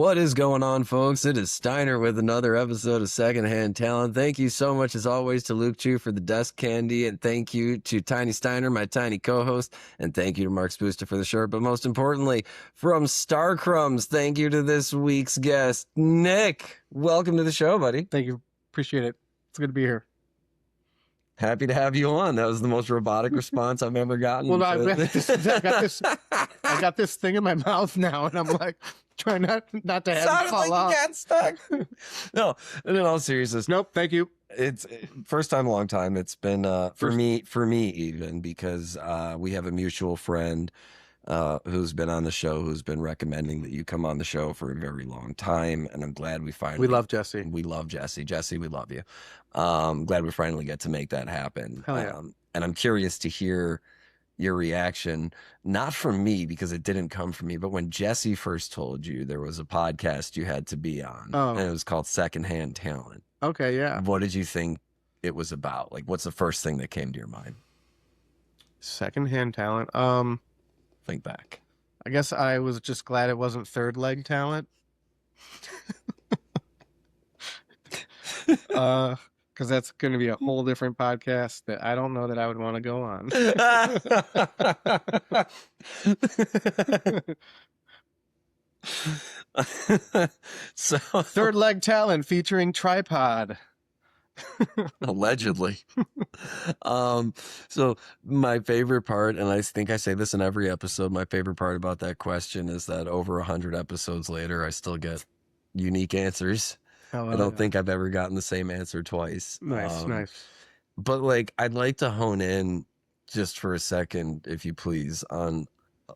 What is going on, folks? It is Steiner with another episode of Secondhand Talent. Thank you so much, as always, to Luke Chu for the desk candy, and thank you to Tiny Steiner, my tiny co-host, and thank you to Mark Spooster for the shirt. But most importantly, from Star Crumbs, thank you to this week's guest, Nick. Welcome to the show, buddy. Thank you. Appreciate it. It's good to be here. Happy to have you on. That was the most robotic response I've ever gotten. Well, I got this thing in my mouth now, and I'm like trying not to have it fall like off. You got stuck. No, in all seriousness, Nope. Thank you. It's first time, long time. It's been for me even, because we have a mutual friend who's been on the show, who's been recommending that you come on the show for a very long time, and I'm glad we finally. We love Jesse. We love Jesse. Jesse, we love you. Glad we finally get to make that happen. Hell yeah. And I'm curious to hear your reaction, not from me because it didn't come from me, but when Jesse first told you there was a podcast you had to be on, and it was called Secondhand Talent. Okay, yeah. What did you think it was about? Like, what's the first thing that came to your mind? Secondhand talent. Think back. I guess I was just glad it wasn't third leg talent. Because that's going to be a whole different podcast that I don't know that I would want to go on. So third leg talent featuring tripod. Allegedly. So my favorite part, and I think I say this in every episode, my favorite part about that question is that over 100 episodes later, I still get unique answers. I don't think I've ever gotten the same answer twice. Nice. But like, I'd like to hone in just for a second, if you please, on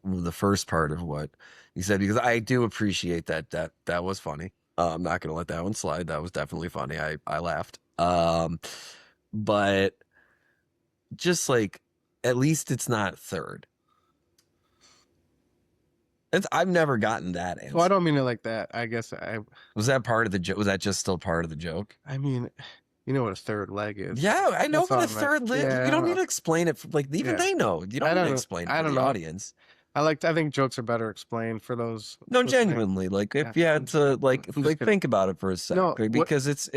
the first part of what you said, because I do appreciate that was funny. I'm not going to let that one slide. That was definitely funny. I laughed. But just like, at least it's not third. I've never gotten that answer. Well, I don't mean it like that. I guess was that part of the joke? Was that just still part of the joke? I mean, you know what a third leg is. Yeah, I know what a third leg. Yeah, you don't need to explain it. Like, even they know. You don't need to explain it to the audience. I think jokes are better explained for those. No, genuinely. Like, if you had to think about it for a second, because it's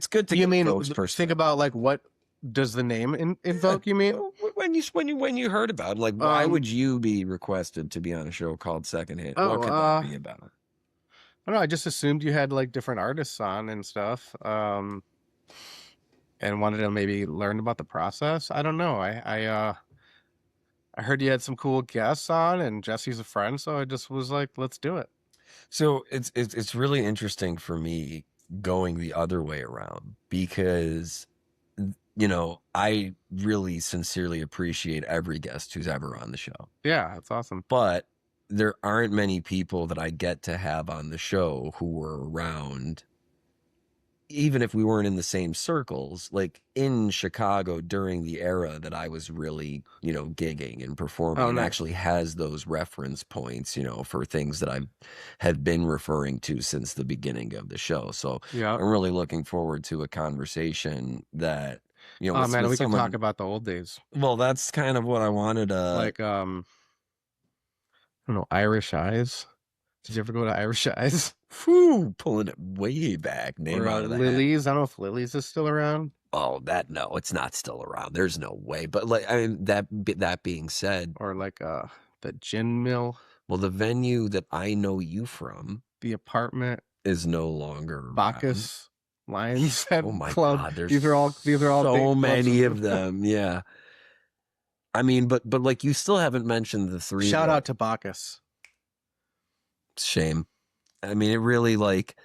good to. You mean first think about like what does the name invoke? You mean when you heard about it, like, why would you be requested to be on a show called Secondhand? What could that be about? I don't know. I just assumed you had like different artists on and stuff, and wanted to maybe learn about the process. I don't know. I heard you had some cool guests on, and Jesse's a friend, so I just was like, let's do it. So it's really interesting for me going the other way around, because, you know, I really sincerely appreciate every guest who's ever on the show. Yeah, that's awesome. But there aren't many people that I get to have on the show who were around, even if we weren't in the same circles, like in Chicago during the era that I was really, you know, gigging and performing, and actually has those reference points, you know, for things that I had been referring to since the beginning of the show. So yeah, I'm really looking forward to a conversation that, you know, we can talk about the old days. Well, that's kind of what I wanted to, like, I don't know, Irish Eyes. Did you ever go to Irish Eyes? Whew, pulling it way back. Name out of the Lily's. hat. I don't know if Lily's is still around. Oh, no, it's not still around. There's no way. But like, I mean, that being said, or like the Gin Mill. Well, the venue that I know you from, the Apartment, is no longer Bacchus Lions. Oh my Club. God, there's these are all so many of them. Yeah. I mean, but like, you still haven't mentioned the three. Shout out to Bacchus. Shame. I mean, it really, like,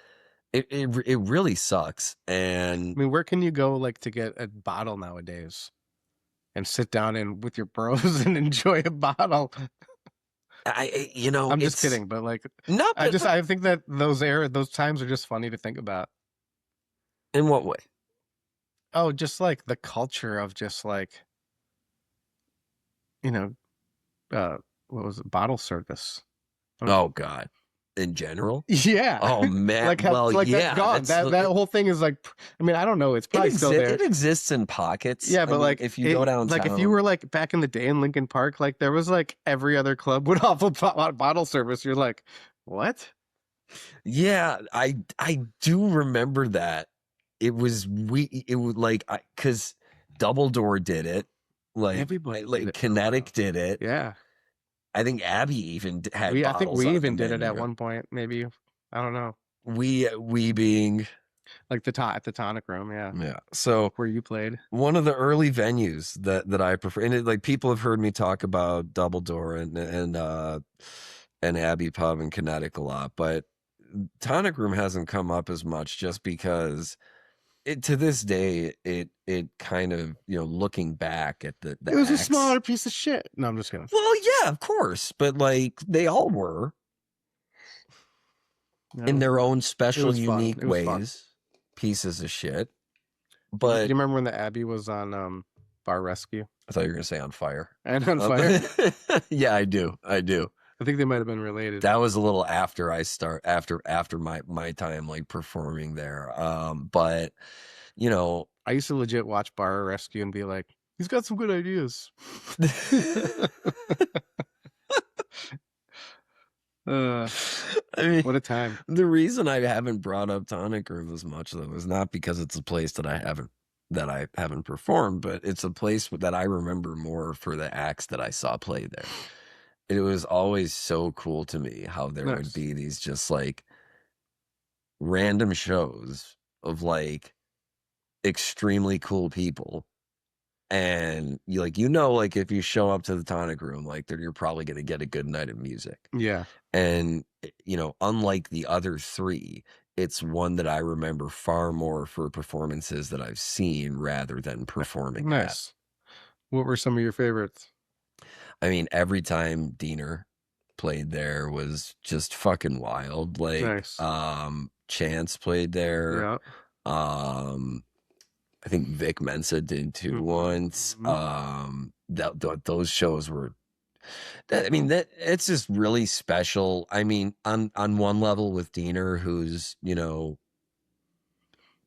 it really sucks. And I mean, where can you go, like, to get a bottle nowadays and sit down and with your bros and enjoy a bottle? You know, I'm just kidding, but like, no, I think that those times are just funny to think about. In what way? Oh, just like the culture of just like, you know, what was it? Bottle service. Oh God. in general. Yeah. Oh man, Like how well, like that's yeah, gone. that's That whole thing is like, I mean, I don't know, it's probably still there. it exists in pockets. Yeah, I but mean, like if you go it, like if you downtown, were like back in the day in Lincoln Park, like there was like every other club would offer bottle service. You're like, what? yeah, I do remember that. It was like because Double Door did it, Everybody did like it for a Kinetic while. did it. Yeah. I think Abby even had I think bottles we on the even did it at menu. one point, maybe. I don't know. We being Like at the Tonic Room, yeah, yeah. So where you played. one of the early venues that I prefer, and like people have heard me talk about Double Door and Abbey Pub and Kinetic a lot, but Tonic Room hasn't come up as much just because it to this day it kind of looking back at It the was a acts. smaller piece of shit. No, I'm just kidding. Well, yeah, of course, but like they all were No, in their own it special, was fun. unique It was fun. ways, pieces of shit. Do But you remember when the Abbey was on Bar Rescue I thought you were gonna say on fire. and on fire? Yeah, I do. I do. I think they might have been related. That was a little after after my time like performing there. But you know, I used to legit watch Bar Rescue and be like, he's got some good ideas. uh, I mean, what a time. the reason I haven't brought up Tonic Room as much though is not because it's a place that I haven't performed, but it's a place that I remember more for the acts that I saw play there. It was always so cool to me how there would Nice. be these just like random shows of like extremely cool people. And like if you show up to the Tonic Room, like you're probably going to get a good night of music. Yeah. And, unlike the other three, it's one that I remember far more for performances that I've seen rather than performing at. Nice. What were some of your favorites? I mean, every time Diener played there was just fucking wild. Like, Nice. Chance played there. Yeah. Um, I think Vic Mensa did too Mm-hmm. once. Mm-hmm. Those shows were I mean that it's just really special. I mean, on one level with Diener, who's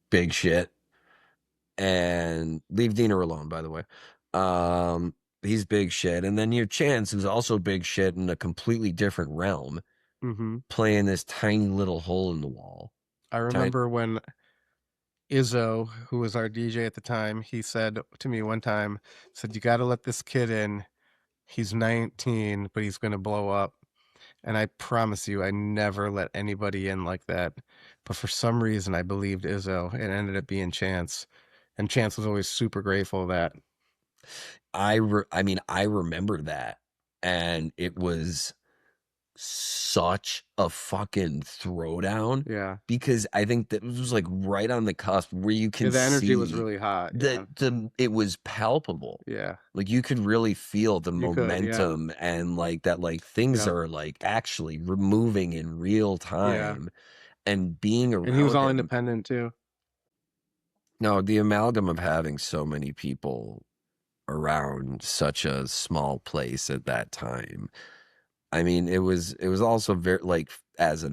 big shit, and leave Diener alone, by the way. Um, he's big shit, and then you have Chance, who's also big shit in a completely different realm, Mm-hmm. playing this tiny little hole in the wall. I Tiny, remember when Izzo, who was our DJ at the time, he said to me one time, said, you got to let this kid in. He's 19, but he's going to blow up. And I promise you, I never let anybody in like that. But for some reason, I believed Izzo. It ended up being Chance. And Chance was always super grateful of that. I mean, I remember that, and it was such a fucking throwdown Yeah. because I think that was like right on the cusp where you Yeah, can the energy was see really hot. Yeah. that it was palpable. Yeah. Like you could really feel the You could. Yeah. momentum and like that like things Yeah. are like actually removing in real Yeah. time and being And he was around all him. independent too. No, the amalgam of having so many people around such a small place at that time. I mean, it was also very like as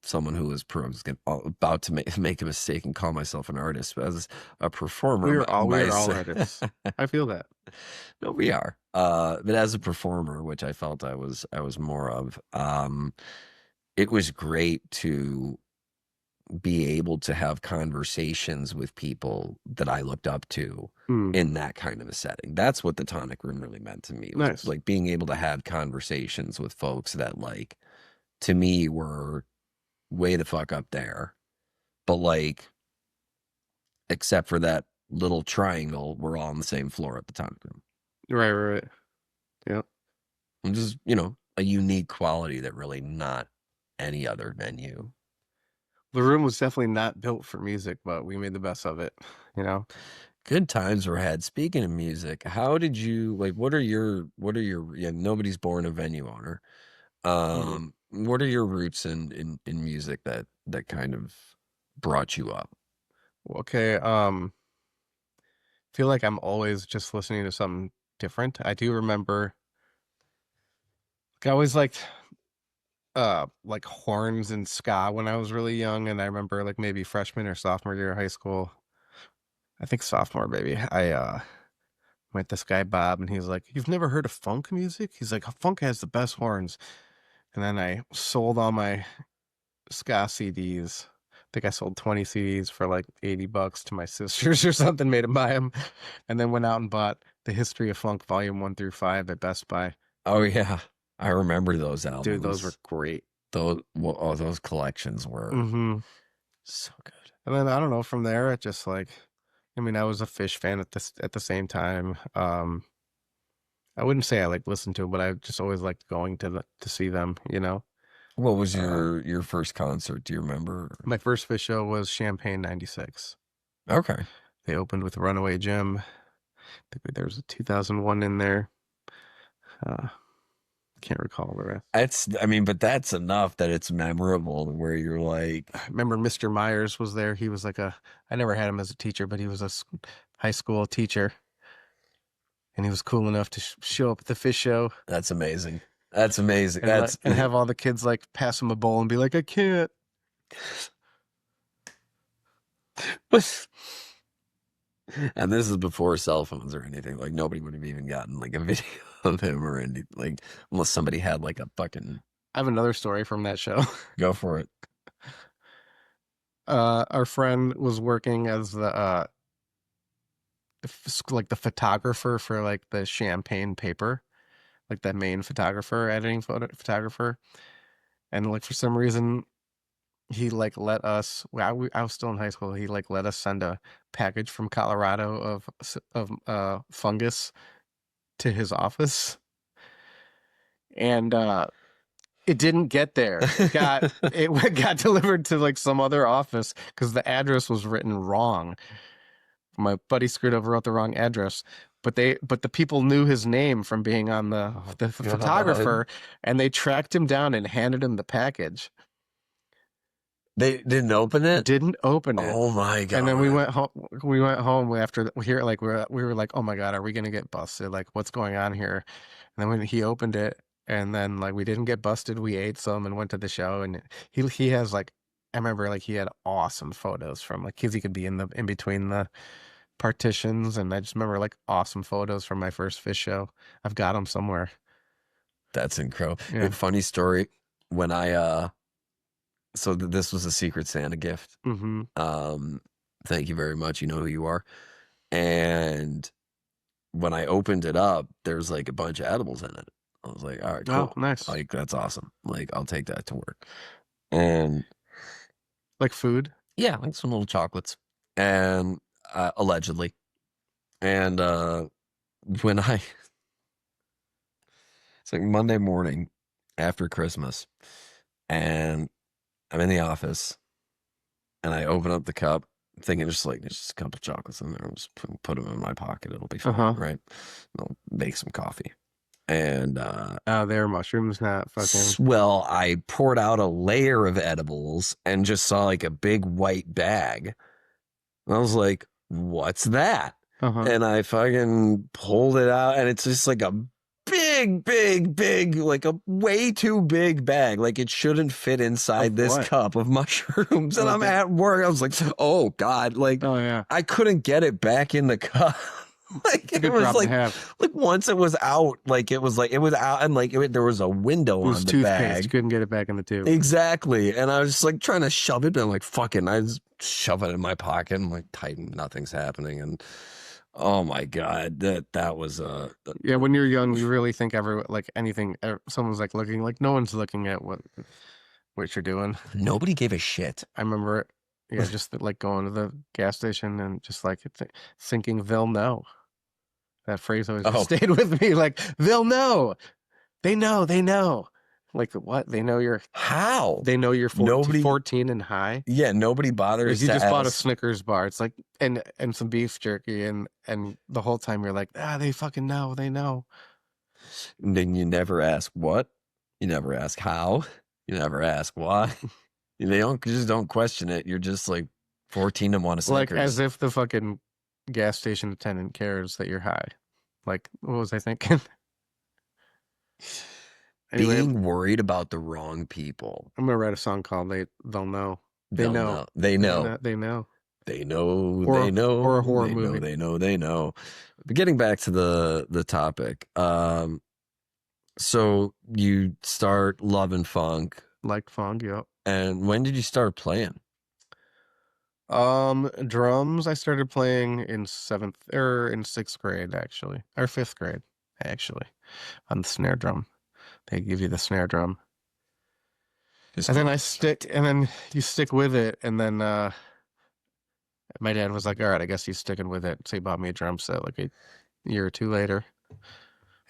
someone who was about to make a mistake and call myself an artist, but as a performer, We are all artists. I feel that. no, we are. But as a performer, which I felt I was more of, it was great to be able to have conversations with people that I looked up to Hmm. in that kind of a setting. That's what the Tonic Room really meant to me. It was Nice. like being able to have conversations with folks that like to me were way the fuck up there. But like except for that little triangle, we're all on the same floor at the Tonic Room. Right. Yeah. Which is, a unique quality that really not any other venue. The room was definitely not built for music, but we made the best of it, you know? Good times were had. Speaking of music, how did you like what are your nobody's born a venue owner. Mhm. What are your roots in music that kind of brought you up? Okay, feel like I'm always just listening to something different. I do remember, like, I always liked like horns and ska when I was really young, and I remember like maybe freshman or sophomore year of high school. I think sophomore, maybe. I met this guy Bob, and he's like, "You've never heard of funk music?" He's like, "Funk has the best horns." And then I sold all my ska CDs. I think I sold 20 CDs for like $80 to my sisters or something, made them buy them, and then went out and bought The History of Funk Volume 1 through 5 at Best Buy. Oh yeah, I remember those Dude, those were albums. great. Those collections were Mm-hmm. so good. And then I don't know, from there it just like, I mean, I was a Fish fan at the same time. I wouldn't say I like listened to it, but I just always liked going to see them, you know. What was Uh your first concert? Do you remember? my first Fish show was Champagne 96. Okay. They opened with Runaway Jim. I think there was a 2001 in there. Uh can't recall the rest. I mean, but that's enough that it's memorable where you're like, I remember Mr. Myers was there. He was like I never had him as a teacher, but he was a high school teacher, and he was cool enough to show up at the Fish show that's amazing. That's amazing. and like That's and have all the kids like pass him a bowl and be like, "I can't." and this is before cell phones or anything. Like nobody would have even gotten like a video of him or anything, like unless somebody had like a fucking I have another story from that show. go for it. Our friend was working as like the photographer for like the Champagne paper, like the main photographer, editing photographer, and like for some reason he like let us. Well, I was still in high school. He like let us send a package from Colorado of fungus to his office, and it didn't get there. It got delivered to like some other office because the address was written wrong. My buddy screwed over, wrote the wrong address. But the people knew his name from being on Oh, the God. photographer, and they tracked him down and handed him the package. They didn't open it? Didn't open it. Oh my And then we God. went home. We went home after we hear like we were like, oh my God, are we gonna get busted? Like, what's going on here? And then when he opened it, and then like we didn't get busted, we ate some and went to the show. And he has like, I remember like he had awesome photos from like kids. He could be in between the partitions, and I just remember like awesome photos from my first Fish show. I've got them somewhere. That's incredible. Yeah. Funny story. When this was a Secret Santa gift. Mm-hmm. Um, thank you very much. You know who you are. And when I opened it up, there's like a bunch of edibles in it. I was like, all right, Oh, cool. nice. Like, that's awesome. Like, I'll take that to work. And Like food. yeah, like some little chocolates. And allegedly. And when I, it's like Monday morning after Christmas, and I'm in the office, and I open up the cup, thinking just like there's just a couple chocolates in there. I'll just put them in my pocket. It'll be fine, Uh-huh. right? I'll make some coffee. And Oh, they're mushrooms, not fucking. well, I poured out a layer of edibles and just saw like a big white bag. And I was like, what's that? Uh-huh. And I fucking pulled it out, and it's just like a big, like a way too big bag. Like it shouldn't fit inside Of this what? cup of mushrooms. And I'm Okay. at work. I was like, oh God, like Oh yeah. I couldn't get it back in the cup. Like It's a it good was problem to have. like once it was out, like it was out, and like there was a window It was on the toothpaste. You bag. couldn't get it back in the tube. Exactly. And I was just like trying to shove it, but I'm like, fucking, I just shove it in my pocket and like tighten, nothing's happening. And oh my God, that was Yeah, when you're young, you really think like anything. Someone's like looking, like no one's looking at what you're doing. nobody gave a shit. I remember, yeah, just like going to the gas station and just like thinking they'll know. That phrase always just Oh, stayed with me. Like they'll know. They know. They know. Like what? They know you're. how? They know you're 14, Nobody, 14 and high. yeah, nobody Like bothers you to just bought a ask. Snickers bar. It's like and some beef jerky and the whole time you're like, they fucking know. They know. And then you never ask what, you never ask how, you never ask why. They don't just don't question it. You're just like 14 and want a Like Snickers. as if the fucking gas station attendant cares that you're high. Like what was I thinking? Anyway, Being worried about the wrong people. I'm gonna write a song called They'll Know. They They'll know. know. They know. They know. They know. Or They or a know. horror They know. movie. They know. They know. But getting back to the topic, so you start loving funk, Like funk, yep. and when did you start playing? Drums I started playing in sixth grade actually. Or fifth grade, actually. On the snare drum. They give you the snare drum. Just And give then me I the snare stick and then you stick with it and then my dad was like, all right, I guess he's sticking with it. So he bought me a drum set like a year or two later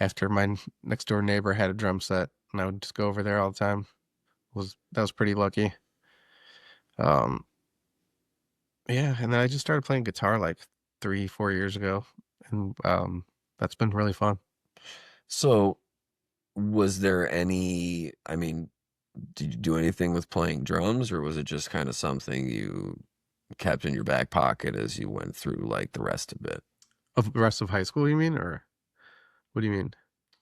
after my next door neighbor had a drum set and I would just go over there all the time. That was pretty lucky. Um, yeah, and then I just started playing guitar like 3, 4 years ago, and that's been really fun. So, was there any, I mean, did you do anything with playing drums, or was it just kind of something you kept in your back pocket as you went through like the rest of it? Of the rest of high school, you mean, or what do you mean?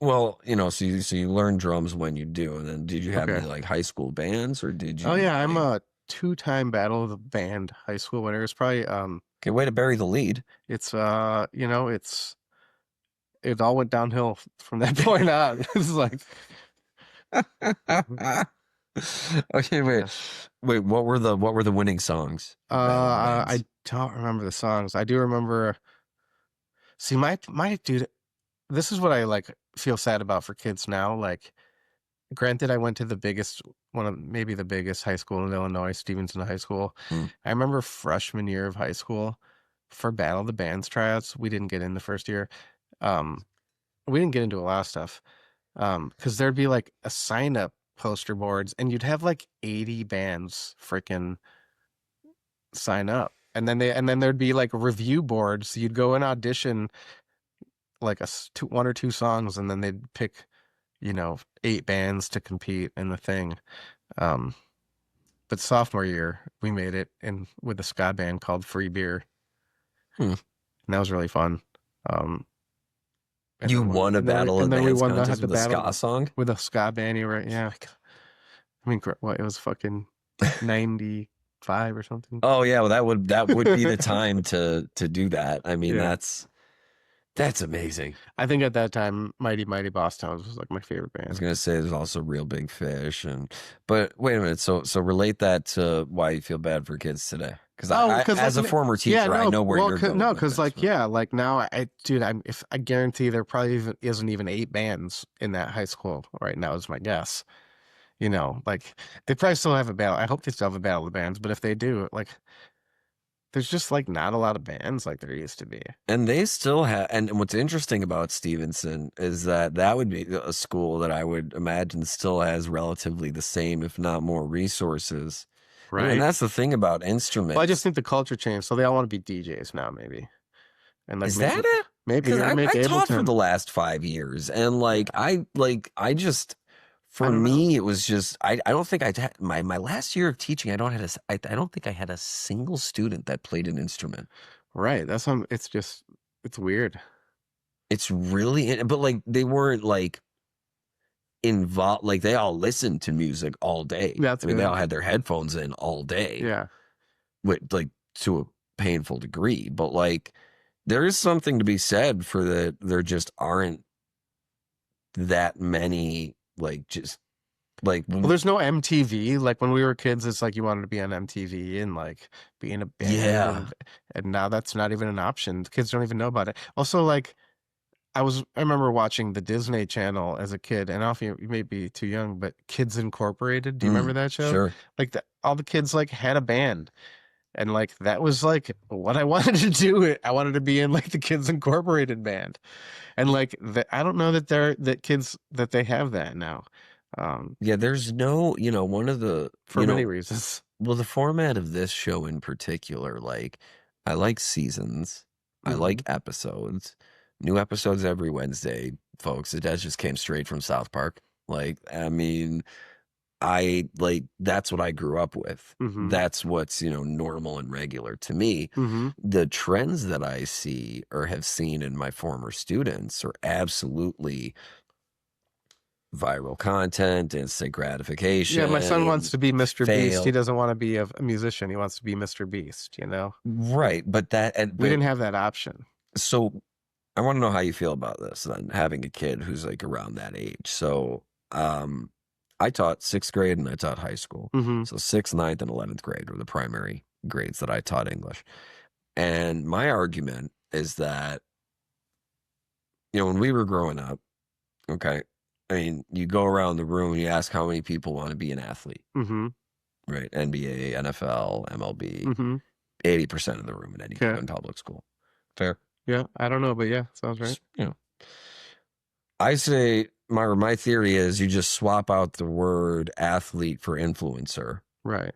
Well, so you learn drums when you do, and then did you have any Okay. like high school bands, or did Oh you yeah, I'm like, a two-time Battle of the Band high school winner. It's probably okay, way to bury the lead. it's it all went downhill from that point on. It's like Okay, wait, yeah. wait. What were the winning songs in Battle of the I Bands? don't remember the songs. I do remember. See, my dude, this is what I like feel sad about for kids now. Like, granted, I went to the biggest one of maybe the biggest high school in Illinois, Stevenson High School. Hmm. I remember freshman year of high school for Battle of the Bands tryouts. We didn't get in the first year. Um, we didn't get into a lot of stuff. Because there'd be like a sign up poster boards, and you'd have like 80 bands freaking sign up. And then there'd be like review boards. You'd go and audition like one or two songs, and then they'd pick, 8 bands to compete in the thing. Um, but sophomore year, we made it in with a ska band called Free Beer, Hmm. and that was really fun. Um, You won a Battle of and the then we Bands won contest the with a ska battle song. with a ska band. You right? Oh Yeah. my God. I mean, what it was fucking 95 or something. Oh yeah, well that would be the time to do that. I mean, Yeah. that's amazing. I think at that time, Mighty Mighty Boss Tones was like my favorite I was band. gonna say there's also Real Big Fish, but wait a minute. So relate that to why you feel bad for kids today. Because Oh, I because like, as a former yeah, teacher, I no, know where well, you're going no, with because this. like, But yeah, like now, dude, if I guarantee there probably isn't even 8 bands in that high school right now, is my guess. Like they probably still have a battle. I hope they still have a battle of the bands, but if they do, like, there's just like not a lot of bands like there used to be. and they still have. And what's interesting about Stevenson is that would be a school that I would imagine still has relatively the same, if not more, resources. And Right. that's the thing about Well, I just instruments. think the culture changed, so they all want to be DJs now, maybe, and like Is that it? maybe Because or make I taught for Ableton. the last 5 years, and like Yeah, I just I for don't know. me it was just I don't think I had my last year of teaching. I don't think I had a single student that played an instrument. Right. It's just it's weird. It's really but like they weren't like involved. Like they all listened to music all day. That's I mean, they good. all had their headphones in all day, Yeah. with like to a painful degree. But like there is something to be said for that. There just aren't that many like just like Well, there's no MTV. Like when we were kids, it's like you wanted to be on MTV and like be in a band, yeah. and now that's not even an option. The kids don't even know about it. Also, like I remember watching the Disney Channel as a kid, and off you may be too young, but Kids Incorporated. Do you remember that show? Sure. Like all the kids like had a band, and like that was like what I wanted to do. I wanted to be in like the Kids Incorporated band, and like I don't know that kids that they have that now, um, Yeah, there's no, one of the, for many reasons. well, the format of this show in particular, like, I like seasons, I like Hmm. episodes, new episodes every Wednesday, folks. It does just came straight from South Park. Like, I mean, that's what I grew up with. Hmm. That's what's, normal and regular to me. Hmm. The trends that I see or have seen in my former students are absolutely viral content, instant Yeah, my son wants gratification, to be Mr. Beast. He fail. doesn't want to be a musician. He wants to be Mr. Beast, you know? Right. But We but didn't have that option. so I want to know how you feel about this then, having a kid who's like around that age. So, I taught sixth grade and I taught high school. Hmm. So sixth, ninth, and 11th grade were the primary grades that I taught English. And my argument is that, when we were growing up, okay, I mean, you go around the room and you ask how many people want to be an athlete, Hmm. right? NBA, NFL, MLB, Hmm. 80% of the room in any Okay. given public school. Fair. Yeah, I don't know, but yeah, sounds right. Just, I say my theory is you just swap out the word athlete for influencer Right.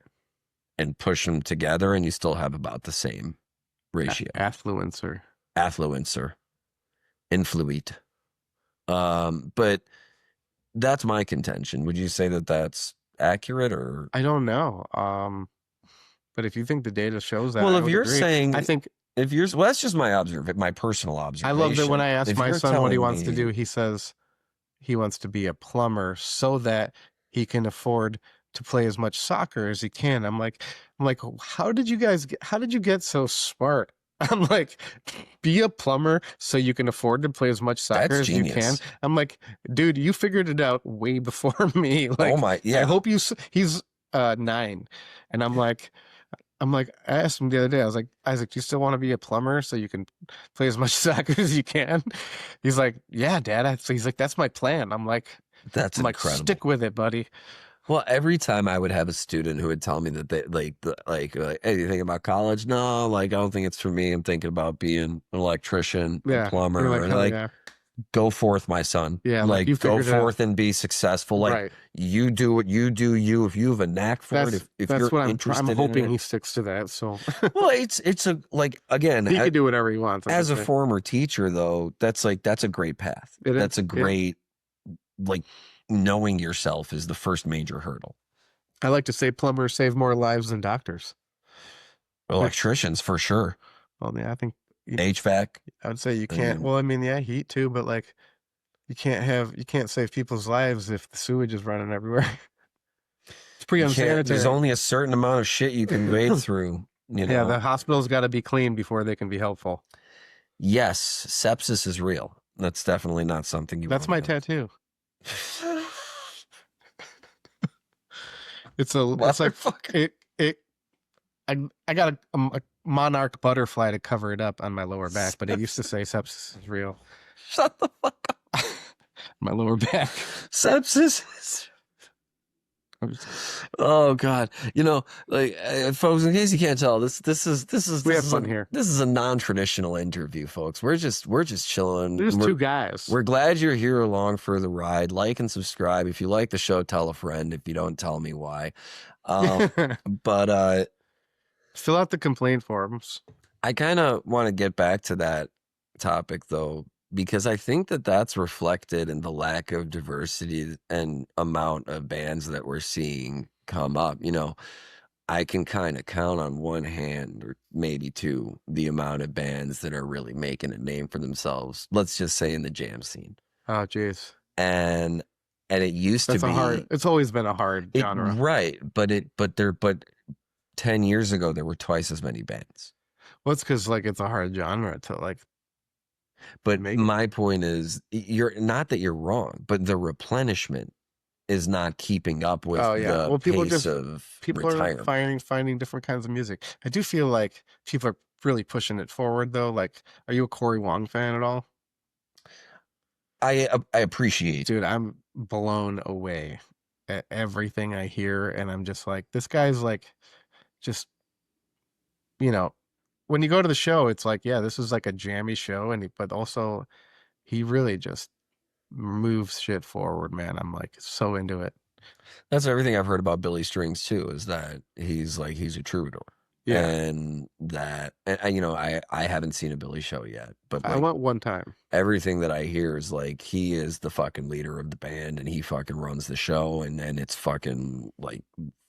and push them together and you still have about the same ratio. Affluencer. Affluencer, influite. But that's my contention. Would you say that that's accurate or? I don't know. But if you think the data shows that, Well, I if would you're agree. I saying, think well, that's just my personal I love that when observation. I ask If my you're son what he telling wants to do, me he says he wants to be a plumber so that he can afford to play as much soccer as he can. I'm like, how did you get so smart? I'm like, be a plumber so you can afford to play as much soccer that's as you can. genius. I'm like, dude, you figured it out way before me. Oh Like, my, I yeah, hope he's 9. And I'm like, I asked him the other day, I was like, Isaac, do you still want to be a plumber so you can play as much soccer as you can? He's like, yeah, Dad. So he's like, that's my plan. I'm like, that's incredible. stick with it, buddy. Well, every time I would have a student who would tell me that they hey, you think about college? No, like I don't think it's for me. I'm thinking about being an electrician, a Yeah. You're plumber, like, and hell like yeah. go forth, my son. Yeah. Like you Like go figured it out. forth and be successful. Like Right. you do what you do. You, if you have a knack for it, if That's you're what I'm interested in hoping it, he sticks to that. So well, it's a like again, he could do whatever he wants. I'm as just a saying. former teacher though, that's a great path. It That's is. a Yeah. great like knowing yourself is the first major hurdle. I like to say plumbers save more lives than doctors. Electricians for sure. Well, yeah, I think HVAC. I would say you I can't. mean, Well, I mean, yeah, heat too, but like you can't save people's lives if the sewage is running everywhere. It's pretty you can't. There's unsanitary. only a certain amount of shit you can wade through. Yeah, the hospital's got to be clean before they can be helpful. Yes, sepsis is real. That's definitely not something you That's want my to. tattoo. It's like Motherfucker. it. I got a monarch butterfly to cover it up on my lower back, but it used to say sepsis is real. Shut the fuck up. My lower back. Sepsis is. Oh God! Like folks, in case you can't tell, We have fun here. this is a non-traditional interview, folks. We're just chilling. There's two guys. We're glad you're here along for the ride. Like and subscribe. If you like the show, tell a friend. If you don't, tell me why. But Fill out the complaint forms. I kind of want to get back to that topic though, because I think that that's reflected in the lack of diversity and amount of bands that we're seeing come up. I can kind of count on one hand or maybe two the amount of bands that are really making a name for themselves. Let's just say in the jam scene. Oh, jeez. And it used to That's a hard. be It's always been a hard it genre. right, but 10 years ago there were twice as many bands. Well, it's because like it's a hard genre to like But make it. my point is, you're not that you're wrong, but the replenishment is not keeping up with Oh yeah. the Well, pace of people are retirement. finding different kinds of music. I do feel like people are really pushing it forward though. Like, are you a Corey Wong fan at all? I appreciate. Dude, I'm blown away at everything I hear, and I'm just like, this guy's like, just you know, when you go to the show, it's like, yeah, this is like a jammy show, but also he really just moves shit forward, man. I'm like so into it. That's everything I've heard about Billy Strings too, is that he's a troubadour. Yeah, And that, I haven't seen a Billy show yet, but I like went one time. everything that I hear is like he is the fucking leader of the band and he fucking runs the show and it's fucking like,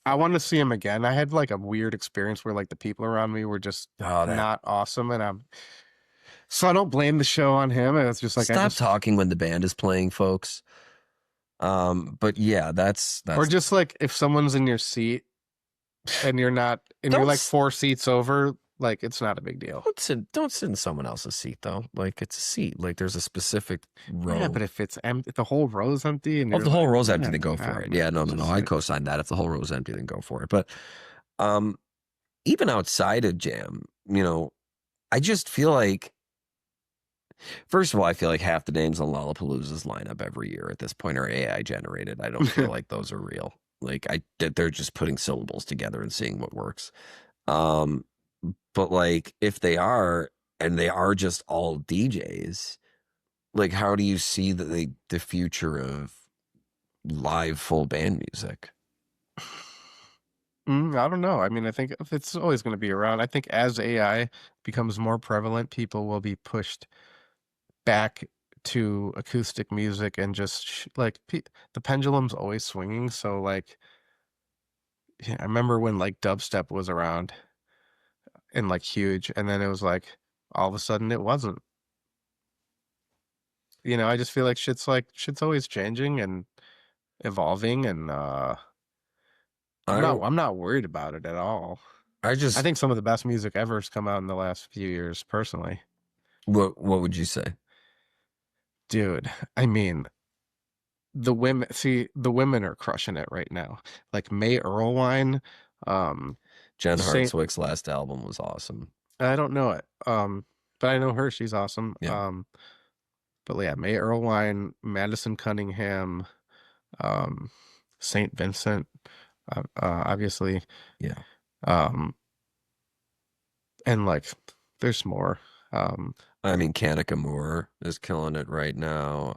I want to see him again. I had like a weird experience where like the people around me were just oh, that. not awesome, and so I don't blame the show on him. And it's just like Stop talking when the band is playing, folks. But yeah, Or that's just like if someone's in your seat and you're not, and you're don't like s- 4 seats over, like it's not a big deal. don't sit in someone else's seat though. Like it's a seat. Like there's a specific Yeah, row. but if it's empty, the whole row's empty, and Oh, if you're the whole like, row's empty, yeah, then go for God, it. man, Yeah, no, it's no, no. just I like, co-sign that. If the whole row's empty, then go for it. But um, even outside of jam, I just feel like, first of all, I feel like half the names on Lollapalooza's lineup every year at this point are AI generated. I don't feel like those are real. Like they're just putting syllables together and seeing what works. Um, but like if they are, and they are just all DJs, like how do you see the future of live full band music? I don't know. I mean, I think if it's always going to be around. I think as AI becomes more prevalent, people will be pushed back to acoustic music and just like the pendulum's always swinging. So like, yeah, I remember when like dubstep was around and like huge, and then it was like all of a sudden it wasn't. I just feel like shit's always changing and evolving, and I don't. I'm not worried about it at all. I I just. think some of the best music ever has come out in the last few years, personally. What would you say? Dude, I mean, the women are crushing it right now. Like May Earlwine, um, Jen Saint, Hartswick's last album was awesome. I don't know it. But I know her, she's awesome. Yeah, But yeah, May Earlwine, Madison Cunningham, um, Saint Vincent, obviously. yeah. Um, and like there's more. Um, I mean, Kanika Moore is killing it right now.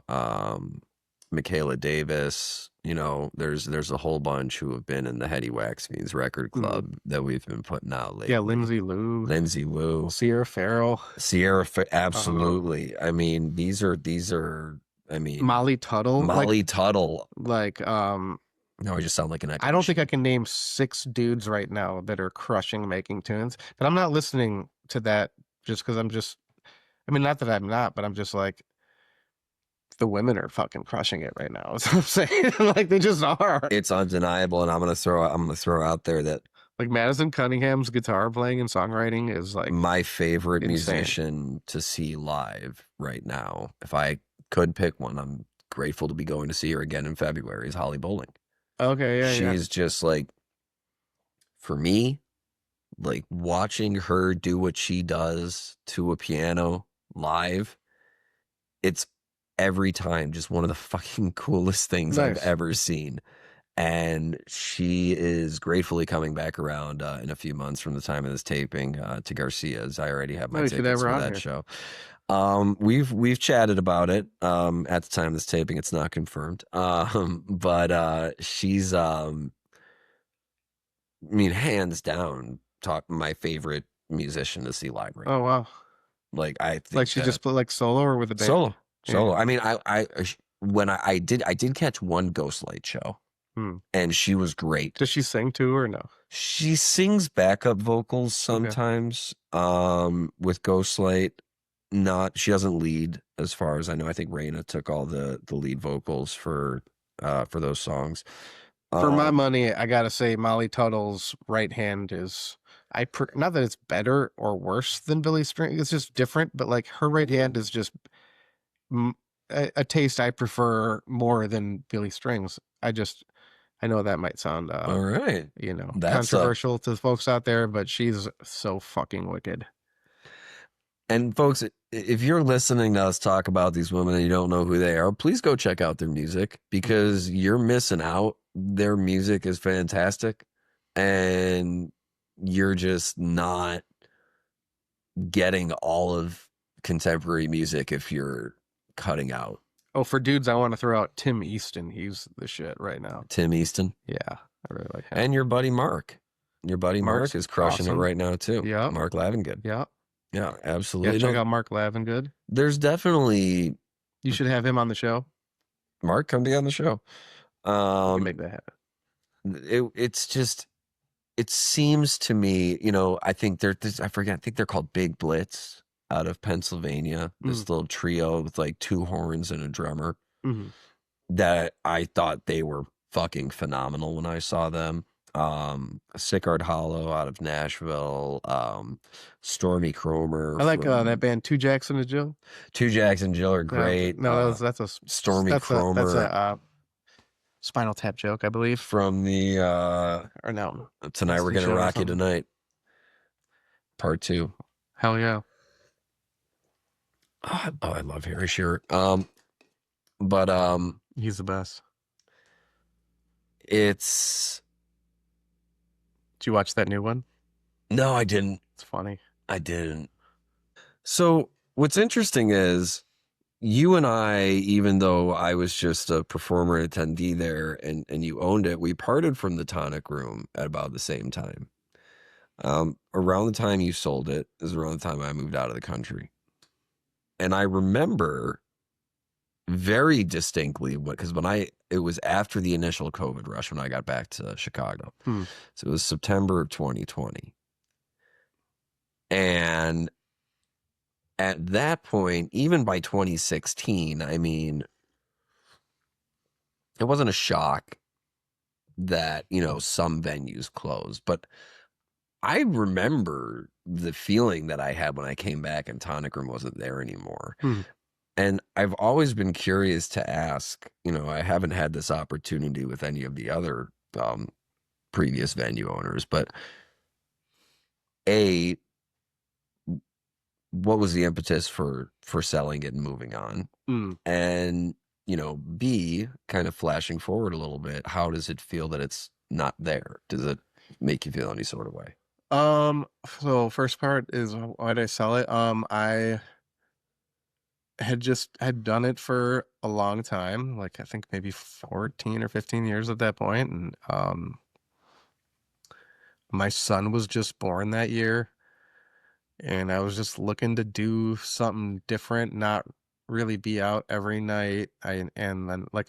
Michaela Davis, there's a whole bunch who have been in the Heady Wax Fiends record mhm. club that we've been putting out Yeah, lately. Lindsay Lou, Lindsay Wu, Sierra Farrell, um, absolutely. I mean, I mean, Molly Tuttle. Like Molly Tuttle. like Now I just sound like an echo I don't think I machine. can name 6 dudes right now that are crushing making tunes, but I'm not listening to that just because I mean, not that I'm not, but I'm just like, the women are fucking crushing it right now. Is what I'm saying. Like they just are. It's undeniable, and I'm gonna throw out there that Like Madison Cunningham's guitar playing and songwriting is like my favorite insane. musician to see live right now, if I could pick one, I'm grateful to be going to see her again in February, is Holly Bowling. Okay, yeah, yeah. She's just like, for me, like watching her do what she does to a piano live, it's every time just one of the fucking coolest things I've Nice. ever seen. And she is gratefully coming back around in a few months from the time of this taping to Garcia's. I already have No, my you should have tickets her for on that here. show. We've chatted about it. At the time of this taping, it's not confirmed. But she's I mean, hands down, talk my favorite musician to see live right Oh now. wow. Like I Like think she that just put like solo or with a band. solo, Yeah. solo. I mean, when I did catch one Ghostlight show, Hmm. and she was great. Does she sing too or no? She sings backup vocals Okay. sometimes with Ghostlight. Not she doesn't lead as far as I know. I think Raina took all the lead vocals for those songs. For my Um money, I gotta say Molly Tuttle's right hand is not that it's better or worse than Billy String. It's just different, but like her right hand is just mm, a taste I prefer more than Billy Strings. I know that might sound all right. That's controversial to folks out there, but she's so fucking wicked. and folks, if you're listening to us talk about these women and you don't know who they are, please go check out their music because you're missing out. Their music is fantastic and you're just not getting all of contemporary music if you're cutting out Oh, for dudes, I want to throw out Tim Easton. He's the shit right now. Tim Easton Yeah, I really like him. and your buddy Mark. Your buddy Mark Mark's is crushing it awesome. right now too. Yep, Mark Lavengood. yep. Yeah, Yeah, absolutely. check No, out Mark Lavengood. there's definitely You should have him on the show. Mark come to be on the show. We can Um, make that happen. it's just it seems to me, I think I forget, I think they're called Big Blitz out of Pennsylvania. Mm, This little trio with like two horns and a drummer. hmm that I thought they were fucking phenomenal when I saw them. Sickard Hollow out of Nashville, Stormy Cromer I like that from band Two Jackson and Jill. Two Jackson Jill are No, great. no, Stormy that's Cromer a Spinal Tap joke, I believe. from the Or no, Tonight We're Destiny Gonna Child or Rock You something. Tonight, part two. Hell yeah. Oh, I love Harry Shearer. But He's the best. it's Did you watch that new one? no, I didn't. It's funny. I didn't. So what's interesting is you and I, even though I was just a performer and attendee there and you owned it, we parted from the Tonic Room at about the same time. Around the time you sold it is around the time I moved out of the country. And I remember very distinctly what, because it was after the initial COVID rush when I got back to Chicago. Hmm. So it was September of 2020. And at that point, even by 2016, I mean, it wasn't a shock that, some venues closed, but I remember the feeling that I had when I came back and Tonic Room wasn't there anymore. Hmm. And I've always been curious to ask, I haven't had this opportunity with any of the other previous venue owners, but A, what was the impetus for selling it and moving on? Hmm. And, B, kind of flashing forward a little bit, how does it feel that it's not there? Does it make you feel any sort of way? So first part is why did I sell it? I had done it for a long time, like I think maybe 14 or 15 years at that point, and my son was just born that year, and I was just looking to do something different, not really be out every night. And then like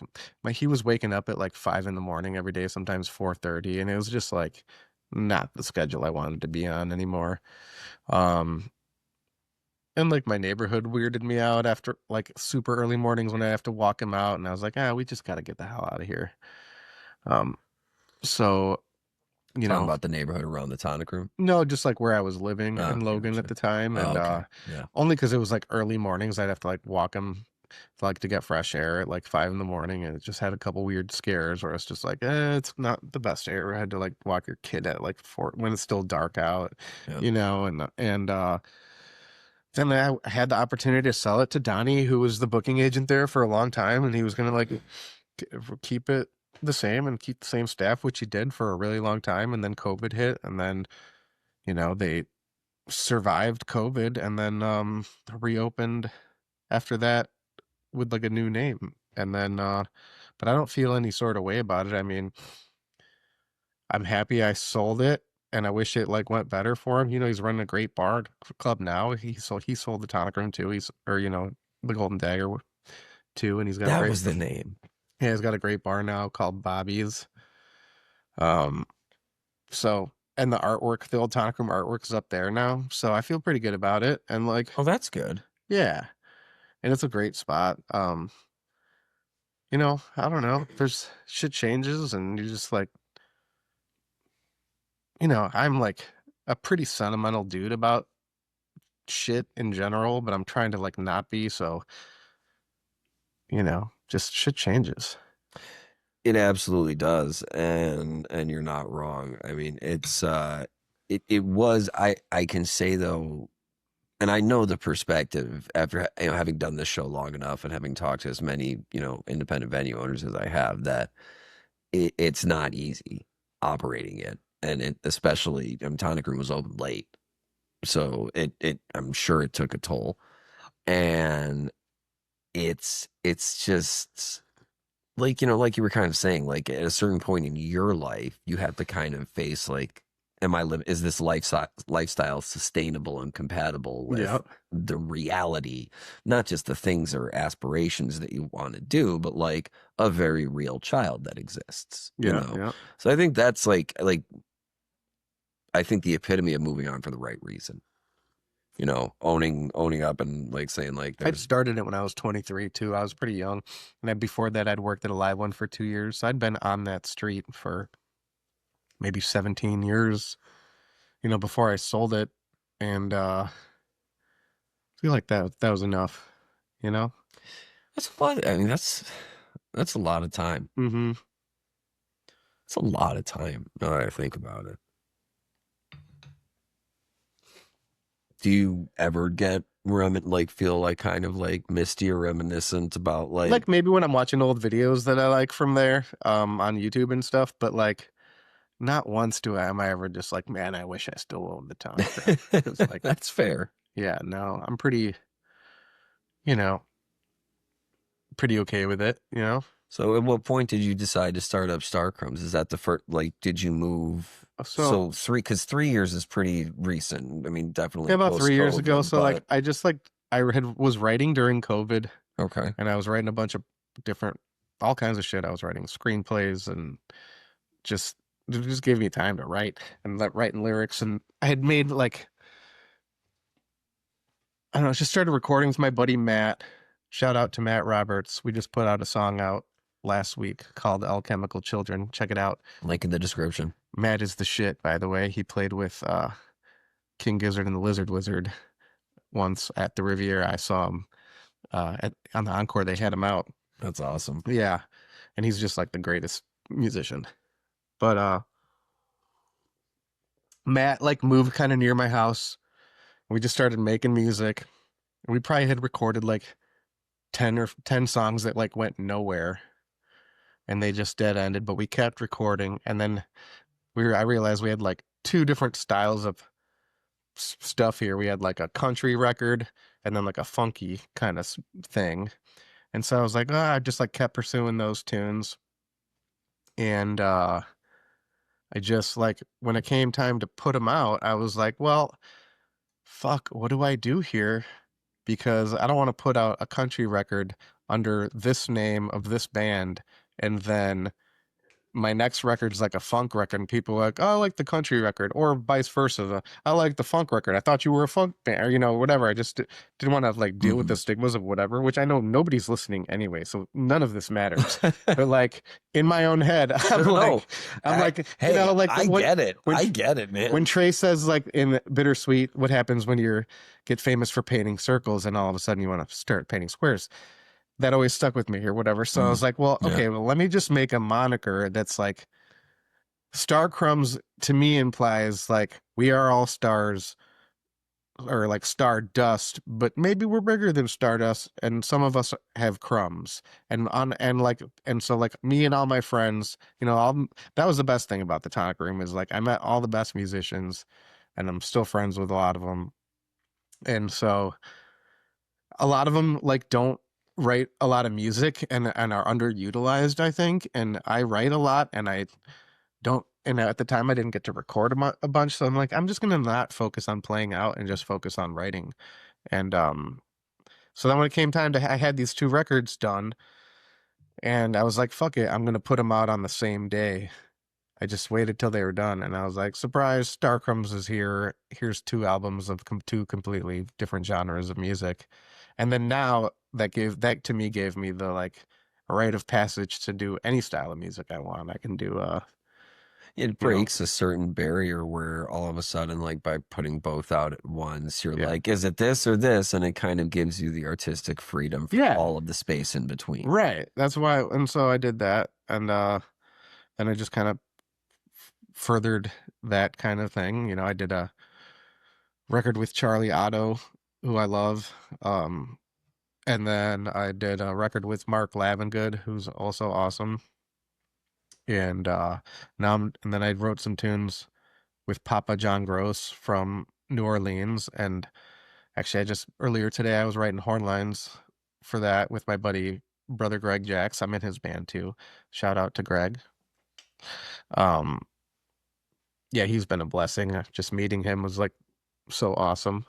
he was waking up at like 5 in the morning every day, sometimes 4:30, and it was just like not the schedule I wanted to be on anymore. Um, and like my neighborhood weirded me out after like super early mornings when I have to walk him out, and I was like, we just got to get the hell out of here. Um, so you Talking know, about the neighborhood around the Tonic Room? no, just like where I was living Oh, in Logan at gotcha. the time, Oh, and okay. Yeah. only because it was like early mornings, I'd have to like walk him like to get fresh air at like 5 in the morning, and it just had a couple weird scares where it's just like, it's not the best air. I had to like walk your kid at like 4 when it's still dark out, Yeah. and then I had the opportunity to sell it to Donnie, who was the booking agent there for a long time, and he was gonna like keep it the same and keep the same staff, which he did for a really long time. And then COVID hit, and then they survived COVID, and then reopened after that with like a new name. And then but I don't feel any sort of way about it. I mean, I'm happy I sold it, and I wish it like went better for him. He's running a great bar club now. He sold the Tonic Room too. The Golden Dagger too, and he's got a That great was the name. yeah, he's got a great bar now called Bobby's. Um so and the artwork, the old Tonic Room artwork is up there now. So I feel pretty good about it. And like, Oh, that's good. yeah. And it's a great spot. I don't know. There's shit changes, and you just like, I'm like a pretty sentimental dude about shit in general, but I'm trying to like not be, so just shit changes. It absolutely does, and you're not wrong. I mean, it was I can say though, and I know the perspective after having done this show long enough and having talked to as many independent venue owners as I have, that it's not easy operating it, and it especially Tonic Room was open late, so it I'm sure it took a toll, and it's just like like you were kind of saying, like at a certain point in your life you have to kind of face like, is this lifestyle sustainable and compatible Yeah. with the reality, not just the things or aspirations that you want to do, but like a very real child that exists, Yeah. Yeah. so I think that's like I think the epitome of moving on for the right reason. owning up and like saying like I'd there's started it when I was 23 too. I was pretty young. And then before that, I'd worked at a live one for 2 years. So I'd been on that street for maybe 17 years, before I sold it. And I feel like that was enough, you know? that's a lot. I mean, that's a lot of time. Mm-hmm. It's a lot of time. Now that I think about it. Do you ever get like feel like kind of like misty or reminiscent about like Like maybe when I'm watching old videos that I like from there, on YouTube and stuff, but like not once am I ever just like, man, I wish I still owned the Tonic Room. Because like, that's fair. yeah, no, I'm pretty, you know, pretty okay with it. So at what point did you decide to start up Star Crumbs? Is that the first like did you move So so because 3 years is pretty recent. I mean, yeah, definitely about post 3 years ago. COVID, So like, but I just like was writing during COVID, okay. and I was writing a bunch of different, all kinds of shit. I was writing screenplays and just it just gave me time to write and writing lyrics. And I had made like, I don't know, just started recording with my buddy Matt. Shout out to Matt Roberts. We just put out a song out last week called Alchemical Children. Check it out. Link in the description. Matt is the shit, by the way. He played with King Gizzard and the Lizard Wizard once at the Riviera. I saw him on the encore. They had him out. That's awesome. Yeah, and he's just like the greatest musician. But Matt like moved kind of near my house. We just started making music. We probably had recorded like 10 songs that like went nowhere, and they just dead ended, but we kept recording. And then I realized we had like two different styles of stuff here. We had like a country record and then like a funky kind of thing. And so I was like, I just like kept pursuing those tunes. And I just like, when it came time to put them out, I was like, well, fuck, what do I do here? Because I don't want to put out a country record under this name of this band and then my next record is like a funk record, and people are like, oh, I like the country record, or vice versa. I like the funk record. I thought you were a funk band, or whatever. I just didn't want to like deal with Mhm. the stigmas of whatever, which I know nobody's listening anyway, so none of this matters. But like in my own head, No, no, no. I'm like, Hey, like I when get it. when I get it, when man. Trey says like in Bittersweet, what happens when you get famous for painting circles and all of a sudden you want to start painting squares? That always stuck with me or whatever. So I Mm, was like, well, yeah. okay, well, let me just make a moniker that's like Star Crumbs to me implies like we are all stars or like star dust, but maybe we're bigger than stardust and some of us have crumbs. And so like me and all my friends, that was the best thing about the Tonic Room is like I met all the best musicians and I'm still friends with a lot of them. And so a lot of them like don't write a lot of music and are underutilized, I think. And I write a lot and I don't, and at the time I didn't get to record a bunch, so I'm like, I'm just gonna not focus on playing out and just focus on writing. And so then when it came time I had these two records done, and I was like, fuck it, I'm gonna put them out on the same day. I just waited till they were done, and I was like, surprise, Star Crumbs is here. Here's two albums of two completely different genres of music, and then now that to me gave me the like rite of passage to do any style of music I want. I can do It you know, breaks a certain barrier where all of a sudden, like by putting both out at once, you're yeah. like, is it this or this? And it kind of gives you the artistic freedom for Yeah, all of the space in between. right. That's why, and so I did that, and then I just kind of furthered that kind of thing. I did a record with Charlie Otto, who I love, and then I did a record with Mark Lavengood, who's also awesome, and and then I wrote some tunes with Papa John Gross from New Orleans, and actually, I just earlier today I was writing horn lines for that with my buddy brother Greg Jacks. I'm in his band too. Shout out to Greg. Um, yeah, he's been a blessing. Just meeting him was like so awesome.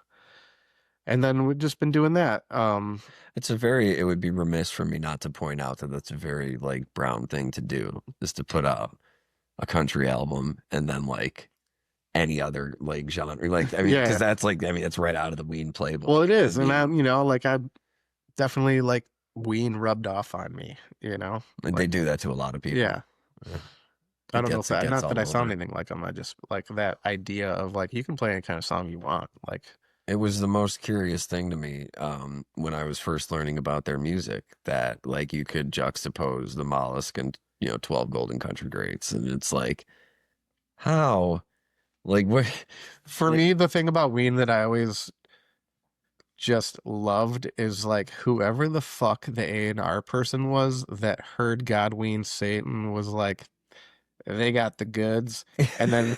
And then we've just been doing that. It would be remiss for me not to point out that that's a very like Brown thing to do, is to put out a country album and then like any other like genre. Like, I mean, because Yeah. that's like, I mean, it's right out of the Ween playbook. Well, it I is, and mean, I'm, you know, like I definitely like Ween rubbed off on me, you know, they like do that to a lot of people. yeah. Yeah. I don't know if It gets not that I all sound over. anything like them. I just like that idea of like you can play any kind of song you want. Like, It was the most curious thing to me when I was first learning about their music that like you could juxtapose the Mollusk and 12 Golden Country Greats, and it's like how like what for like me, the thing about Ween that I always just loved is like whoever the fuck the A&R person was that heard Godween Satan was like they got the goods, and then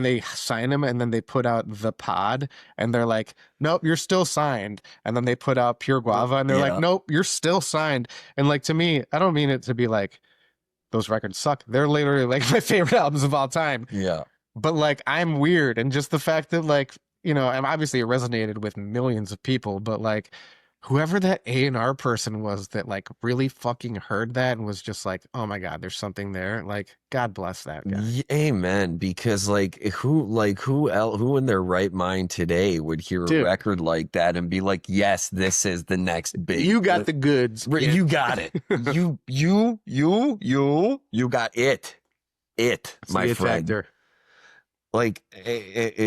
they sign him, and then they put out the pod, and they're like, nope, you're still signed, and then they put out Pure Guava, and they're like, yeah, nope, you're still signed. And like to me, I don't mean it to be like those records suck, they're literally like my favorite albums of all time, yeah. but like I'm weird, and just the fact that like, you know, and obviously it resonated with millions of people, but like whoever that A&R person was that like really fucking heard that and was just like, oh my God, there's something there. Like, God bless that guy. Amen. Because who in their right mind today would hear a Dude, record like that and be like, yes, this is the next big. you got the goods, kid. You got it. You got it. It, It's my the it friend. factor. Like it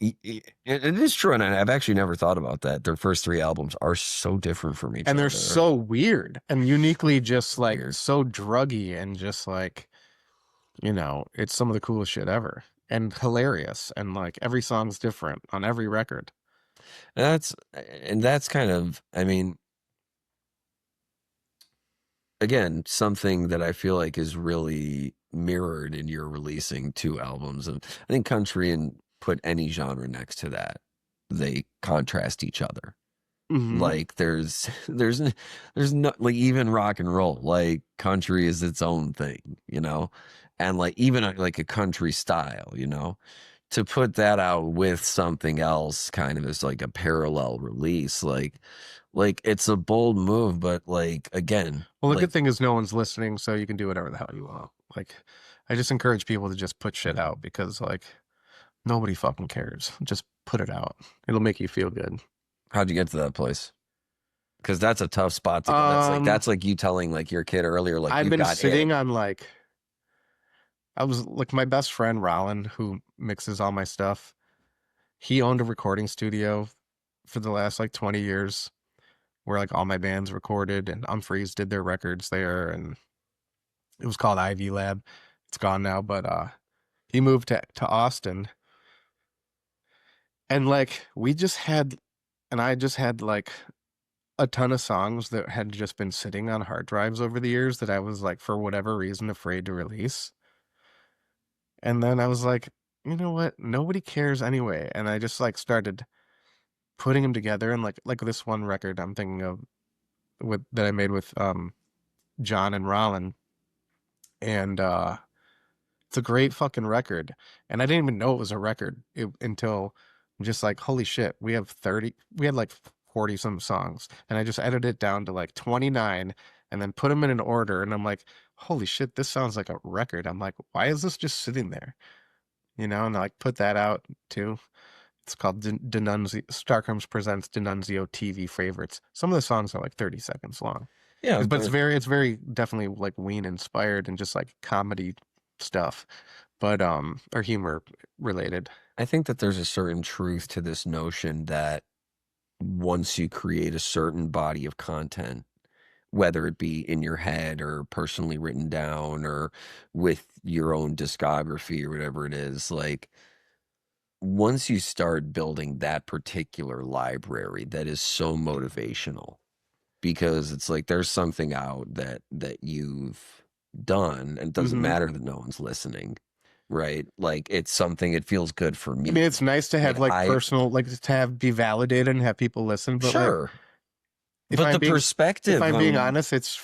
is true, and I've actually never thought about that. Their first three albums are so different from each And they're other. so weird and uniquely just like Weird. so druggy and just like, you know, it's some of the coolest shit ever and hilarious. And like every song's different on every record. That's and that's kind of, I mean, again, something that I feel like is really mirrored in your releasing two albums. And I think country and put any genre next to that, they contrast each other. Hmm. Like there's no like even rock and roll, like country is its own thing, and like even like a country style, to put that out with something else kind of as like a parallel release, like it's a bold move, but like again, Well, the like good thing is no one's listening, so you can do whatever the hell you want. Like, I just encourage people to just put shit out because like nobody fucking cares. Just put it out. It'll make you feel good. how'd you get to that place? Because that's a tough spot to go. That's like Um, you telling like your kid earlier, like I've you been got it. sitting on like I was like my best friend Rollin, who mixes all my stuff. He owned a recording studio for the last like 20 years where like all my bands recorded and Umphreys did their records there, and it was called Ivy Lab. It's gone now, but he moved to Austin, and like we just had and I just had like a ton of songs that had just been sitting on hard drives over the years that I was like for whatever reason afraid to release. And then I was like, you know what? Nobody cares anyway. And I just like started putting them together, and like this one record I'm thinking of with that I made with John and Rollin, and it's a great fucking record. And I didn't even know it was a record until I'm just like, holy shit, we had like 40 some songs, and I just edited it down to like 29 and then put them in an order. And I'm like, holy shit, this sounds like a record. I'm like, why is this just sitting there? You know, and I like put that out too. It's called Denunzio. Starcrumbs presents Denunzio TV favorites. Some of the songs are like 30 seconds long. Yeah, But but it's very definitely like Ween inspired and just like comedy stuff, but or humor related. I think that there's a certain truth to this notion that once you create a certain body of content, whether it be in your head or personally written down or with your own discography or whatever it is, like once you start building that particular library that is so motivational, because it's like there's something out that you've done and it doesn't Hmm. matter that no one's listening, right? Like it's something, it feels good for I mean, me. it's nice to Like have like I personal, like to have be validated and have people listen, but like Sure, but the if perspective I'm being on honest, it's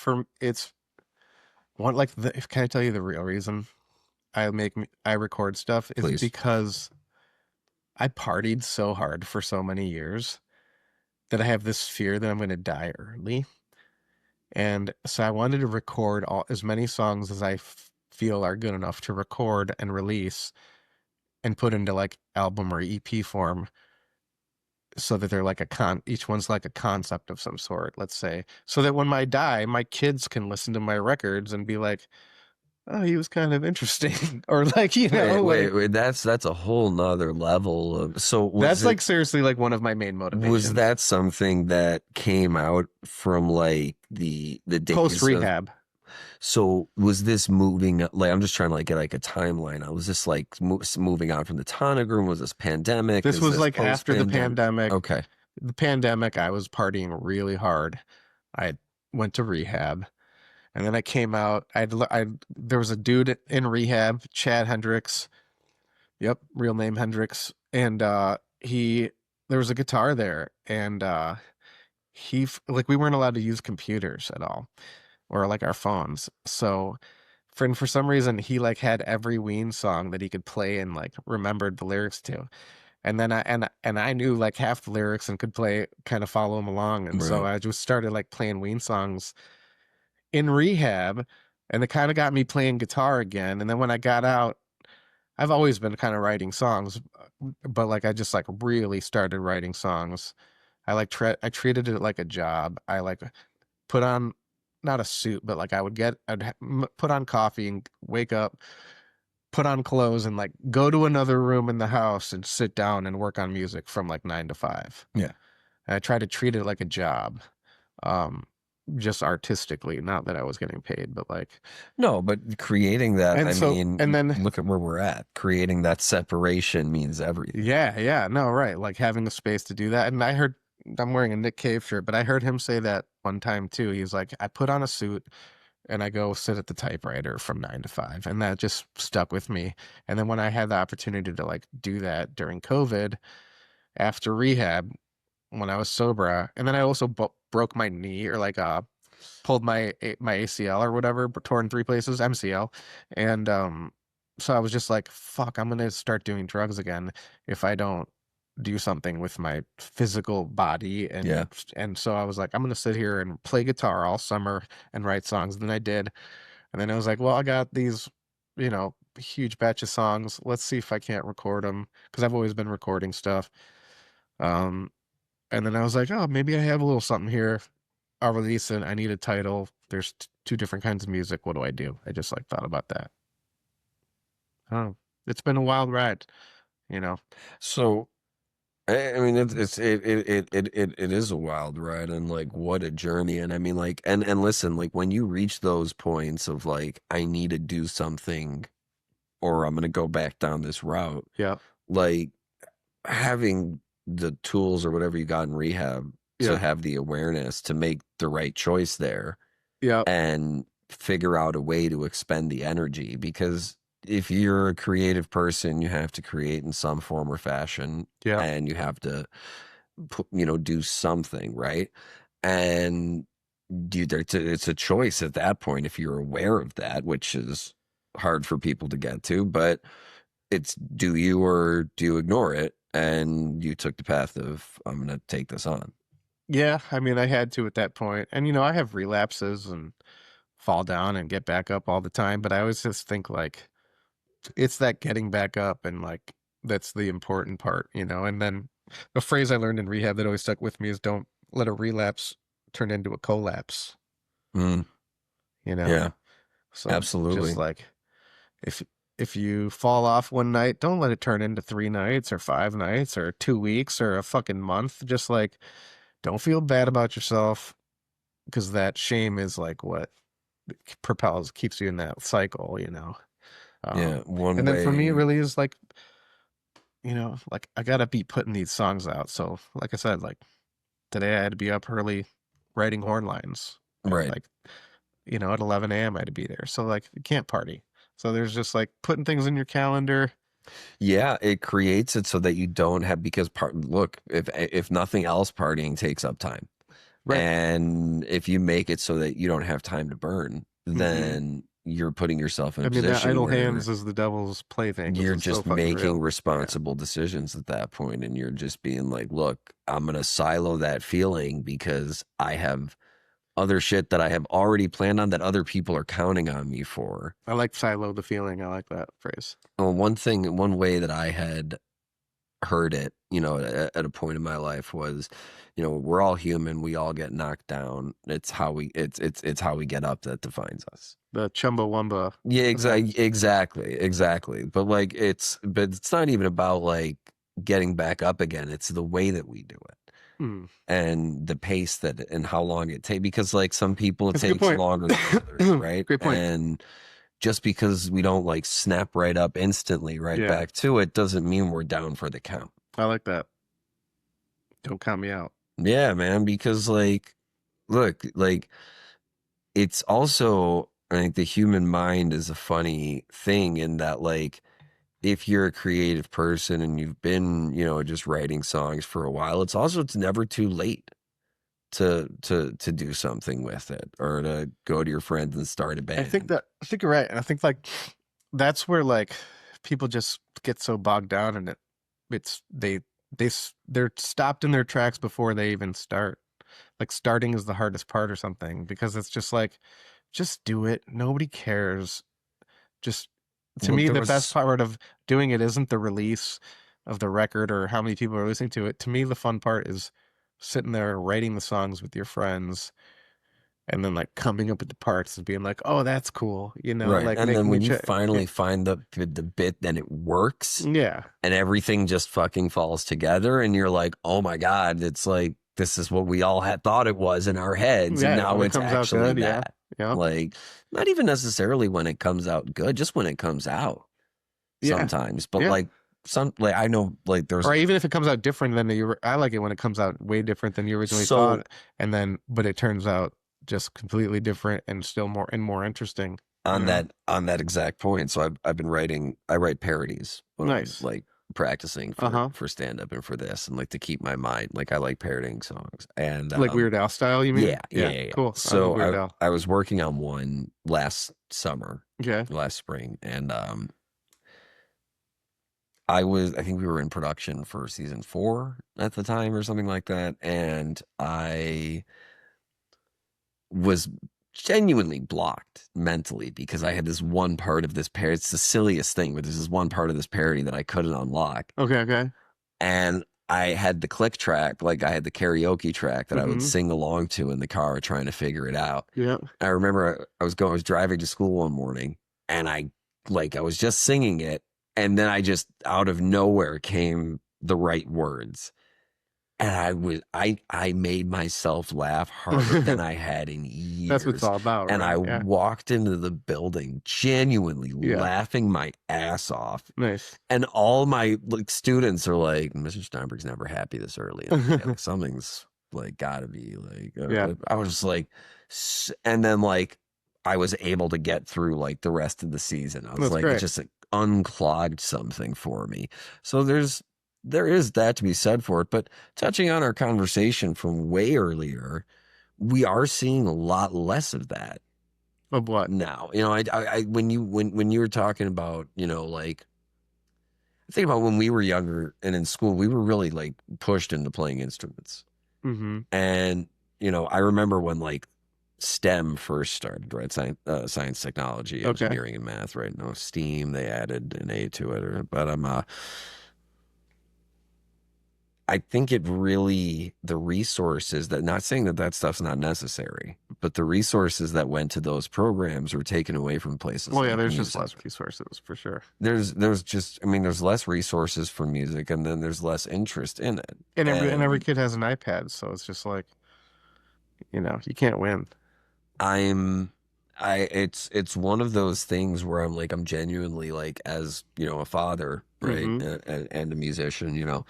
one like the if can I tell you the real reason I record stuff is please. because I partied so hard for so many years that I have this fear that I'm going to die early. And so I wanted to record as many songs as I feel are good enough to record and release and put into like album or EP form so that they're like each one's like a concept of some sort, let's say, so that when I die, my kids can listen to my records and be like, oh, he was kind of interesting, or like, Wait. That's a whole nother level of. So that's like seriously like one of my main was motivations. that something that came out from like the Post days of. rehab. So was this moving like I'm just trying to like get like a timeline. Was this like moving out from the Tonic Room? Was this pandemic? This Is was this like post after the pandemic? pandemic. Okay. The pandemic, I was partying really hard. I went to rehab, and then I came out. There was a dude in rehab, Chad Hendricks. Yep, real name Hendricks, and he there was a guitar there, and like we weren't allowed to use computers at all or like our phones. So for some reason he like had every Ween song that he could play and like remembered the lyrics to. And then I knew like half the lyrics and could play kind of follow them along. And so Right. I just started like playing Ween songs in rehab, and it kind of got me playing guitar again. And then when I got out, I've always been kind of writing songs, but like I just like really started writing songs. I treated it like a job. I like put on not a suit, but like put on coffee and wake up, put on clothes and like go to another room in the house and sit down and work on music from like 9 to 5. Yeah. And I tried to treat it like a job, um, just artistically, not that I was getting paid, but like, No, but creating that, and I so, and mean, then, look at where we're at. Creating that separation means everything. yeah, no, right. Like having a space to do that. And I'm wearing a Nick Cave shirt, but I heard him say that one time too. He's like, I put on a suit and I go sit at the typewriter from 9 to 5. And that just stuck with me. And then when I had the opportunity to like do that during COVID after rehab, when I was sober, and then I also broke my knee or like pulled my ACL or whatever, but torn 3 places, MCL, and so I was just like, fuck, I'm gonna start doing drugs again if I don't do something with my physical body, Yeah. and so I was like, I'm gonna sit here and play guitar all summer and write songs. And then I did, and then I was like, well, I got these, huge batch of songs. Let's see if I can't record them because I've always been recording stuff. Um, and then I was like, oh, maybe I have a little something here. I'll release it. I need a title. There's two different kinds of music. What do I do? I just like thought about that. Oh, it's been a wild ride, you know. So I mean, it is a wild ride, and like what a journey. And I mean, like, and listen, like when you reach those points of like, I need to do something, or I'm gonna go back down this route, Yeah, like having the tools or whatever you got in rehab to yeah, have the awareness to make the right choice there yeah, and figure out a way to expend the energy. Because if you're a creative person, you have to create in some form or fashion, yeah, and you have to do something, right? And it's a choice at that point if you're aware of that, which is hard for people to get to, but it's do you or do you ignore it? And you took the path of I'm gonna take this on. yeah. I mean, I had to at that point, and I have relapses and fall down and get back up all the time. But I always just think like it's that getting back up and like that's the important part, And then the phrase I learned in rehab that always stuck with me is don't let a relapse turn into a collapse, Mm, you know? yeah, So just absolutely. like if if you fall off one night, don't let it turn into 3 nights or 5 nights or 2 weeks or a fucking month. Just like don't feel bad about yourself because that shame is like what keeps you in that cycle. Yeah, one And then for me, it way, really is like, like I gotta be putting these songs out. So like I said, like today I had to be up early writing horn lines at right. like, at 11 a.m. I had to be there. So like you can't party. So there's just like putting things in your calendar. Yeah, it creates it so that you don't have because look, if nothing else, partying takes up time. Right. And if you make it so that you don't have time to burn, Mm-mm. then you're putting yourself in I a mean, that position idle where hands is the devil's plaything. This you're is so just fucking making real. Yeah. responsible decisions at that point, and you're just being like, look, I'm gonna silo that feeling because I have other shit that I have already planned on that other people are counting on me for. I like silo the feeling. I like that phrase. Well, one way that I had heard it, at a point in my life was, we're all human. We all get knocked down. It's how we get up that defines us. The Chumbawamba Yeah, effect. exactly. But it's not even about like getting back up again. It's the way that we do it Hmm. and the pace that and how long it takes. Because like some people it That's a good takes point. longer than others, right? Great point. And just because we don't like snap right up instantly right Yeah, back to it doesn't mean we're down for the count. I like that. Don't count me out. Yeah, man, because like look, like it's also I think the human mind is a funny thing in that like if you're a creative person and you've been, just writing songs for a while, it's never too late to do something with it or to go to your friends and start a band. I think you're right. And I think like that's where like people just get so bogged down in it. It's they're stopped in their tracks before they even start. Like starting is the hardest part or something because it's just like just do it. Nobody cares. Just to Well, me there the best was part of doing it isn't the release of the record or how many people are listening to it. To me the fun part is sitting there writing the songs with your friends and then like coming up with the parts and being like, "Oh, that's cool," right. like And then making when each you yeah, finally find the bit then it works yeah, and everything just fucking falls together and you're like, "Oh my God, it's like this is what we all had thought it was in our heads and yeah. now When it it's comes out actually good, yeah, that." yeah, Like not even necessarily when it comes out good, just when it comes out yeah, sometimes. But yeah. like some like I know like there's Or even if it comes out different than I like it when it comes out way different than you originally so thought, and then but it turns out just completely different and still more interesting. You on know, that exact point. So I've been writing. I write parodies when I'm nice. like practicing Uh for huh. stand up and for this, and like to keep my mind. Like I like parodying songs, and Like Weird Al style, you yeah, mean? yeah, Yeah, yeah, yeah. cool. I love So Weird I Al. I was working on one last summer, Okay. last spring, and I think we were in production for season 4 at the time or something like that, and I was genuinely blocked mentally because I had this one part of this parody. It's the silliest thing, but there's this one part of this parody that I couldn't unlock. Okay. Okay. And I had the click track, like I had the karaoke track that I would Mm-hmm. sing along to in the car trying to figure it out. Yeah. I remember I was driving to school one morning and I was just singing it. And then I just out of nowhere came the right words. And I made myself laugh harder than I had in That's what it's years. all about, And I right? Yeah. walked into the building genuinely Yeah. laughing my ass off. Nice. And all my like students are like, Mr. Steinberg's never happy this early in the day. Like something's like gotta be like Yeah. I was just like and then like I was able to get through like the rest of the season. I was That's like, it great. just like, unclogged something for me. So there is that to be said for it. But touching on our conversation from way earlier, we are seeing a lot less of that Of what? now. When you were talking about, like I think about when we were younger and in school, we were really like pushed into playing instruments. Mm-hmm. And, I remember when like STEM first started, right? Science, technology, Okay. engineering, and math, right? No STEAM, they added an A to it. But I think it really, the resources that, not saying that that stuff's not necessary, but the resources that went to those programs were taken away from places Well, yeah, like there's just music. less resources for sure. There's just, I mean, there's less resources for music and then there's less interest in it. And every And kid has an iPad, so it's just like, you can't win. I'm, it's one of those things where I'm like, I'm genuinely like, as, a father, right? Mm-hmm. And a musician,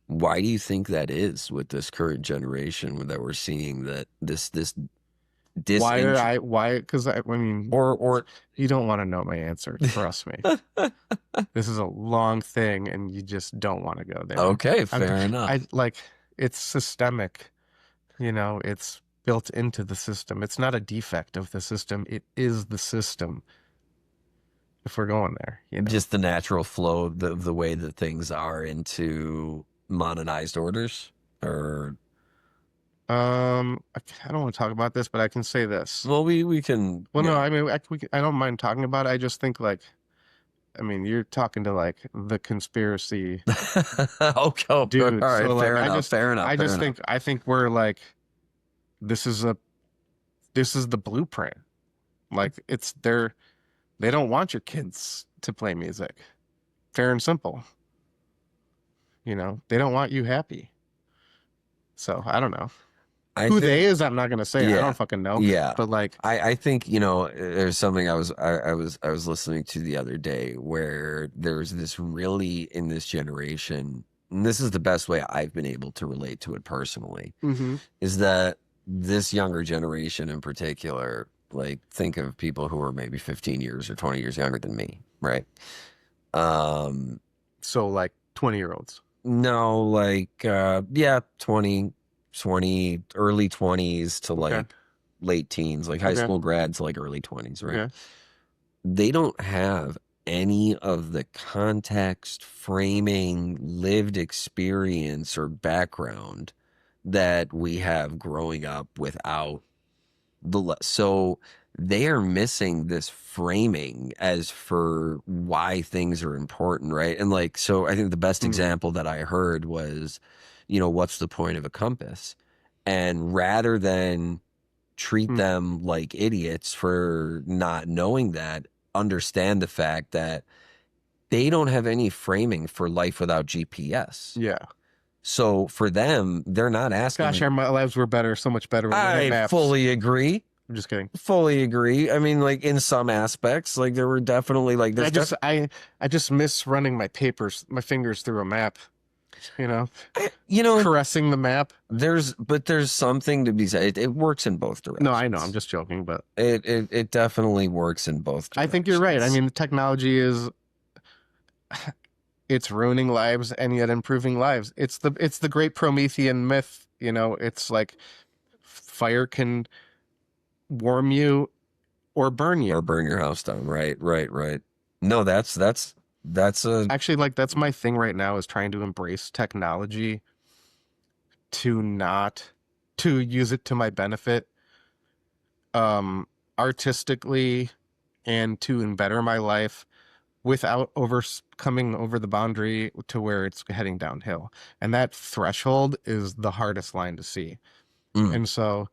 why do you think that is with this current generation that we're seeing that this disinterest Why? Because I mean, or you don't want to know my answer. Trust me. This is a long thing, and you just don't want to go there. okay, I'm, fair I enough. like it's systemic. It's built into the system. It's not a defect of the system. It is the system. If we're going there. Just the natural flow of the way that things are into monetized orders or I don't want to talk about this, but I can say this. Well, we can, Well, no, I mean, I don't mind talking about it. I just think like, I mean, you're talking to like the conspiracy Okay, oh, all dude. right, So like, fair enough, fair enough, I fair just enough. think, we're like, this is a, this is the blueprint. Like, they don't want your kids to play music. Fair and simple. You know, they don't want you happy. So I don't know. I Who they think, is, I'm not gonna say. I yeah, don't fucking know. yeah. But like, I think, there's something I was listening to the other day where there's this really in this generation, and this is the best way I've been able to relate to it personally, hmm is that this younger generation in particular, like think of people who are maybe 15 years or 20 years younger than me, right? Um, so like 20-year-olds. no, like yeah, 20, early 20s to Okay. like late teens, like high Okay. school grad to like early 20s, right? Okay. They don't have any of the context, framing, lived experience, or background that we have growing up without so they are missing this framing as for why things are important, right? And like, so I think the best Mm, example that I heard was, what's the point of a compass? And rather than treat mm. them like idiots for not knowing that, understand the fact that they don't have any framing for life without GPS. Yeah. So for them, they're not Gosh, asking. our lives were better, so much better when we had I maps. fully agree. I'm just kidding. Fully agree. I mean, like in some aspects, like there were definitely like I there's just def I just miss running my fingers through a map, you know, you know, caressing the map. there's something to be said. It works in both No, I know, I'm directions. just joking, but It definitely works in both I think you're right. I directions. mean, the technology is it's ruining lives and yet improving lives. It's the great Promethean myth, you know, it's like fire can warm you or burn Or you. burn your house down. Right, right, right. No, that's a Actually, like that's my thing right now is trying to embrace technology to not to use it to my benefit artistically and to better my life without coming over the boundary to where it's heading downhill. And that threshold is the hardest line to see. mm. And so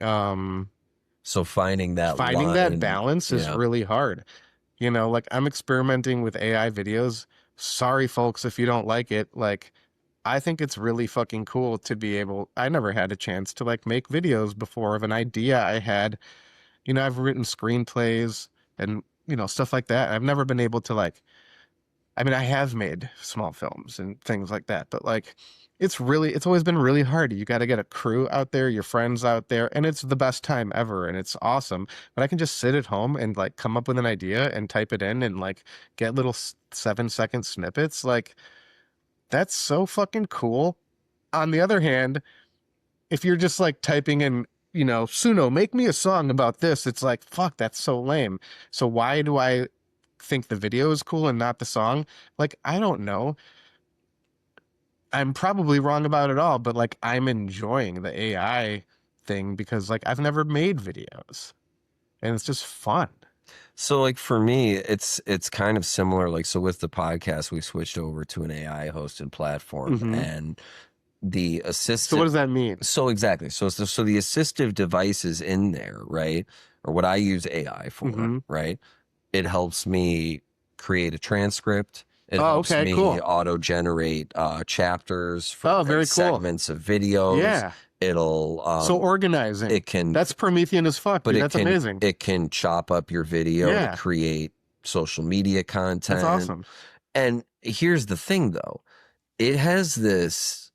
um So finding that finding that line, balance is yeah. really hard. You know, like I'm experimenting with AI videos. Sorry folks if you don't like it. Like I think it's really fucking cool to be able I never had a chance to like make videos before of an idea I had. You know, I've written screenplays and stuff like that. I've never been able to like I mean, I have made small films and things like that, but like it's always been really hard. You got to get a crew out there, your friends out there, and it's the best time ever and it's awesome. But I can just sit at home and like come up with an idea and type it in and like get little 7-second snippets. Like that's so fucking cool. On the other hand, if you're just like typing in, Suno, make me a song about this, it's like, fuck, that's so lame. So why do I think the video is cool and not the song? Like, I don't know. I'm probably wrong about it all, but like, I'm enjoying the AI thing because like, I've never made videos and it's just fun. So like for me, it's kind of similar. Like so with the podcast, we switched over to an AI hosted platform hmm and the So what assistant. does that mean? So exactly. So the assistive devices in there, right? Or what I use AI for, hmm right? It helps me create a transcript. It Oh, helps okay, me cool. auto generate chapters for Oh, like very cool. segments of videos. Yeah. It'll So organizing. it can That's Promethean as fuck, but dude. That's amazing. it can chop up your video to Yeah. create social media That's content. awesome. And here's the thing though. It has this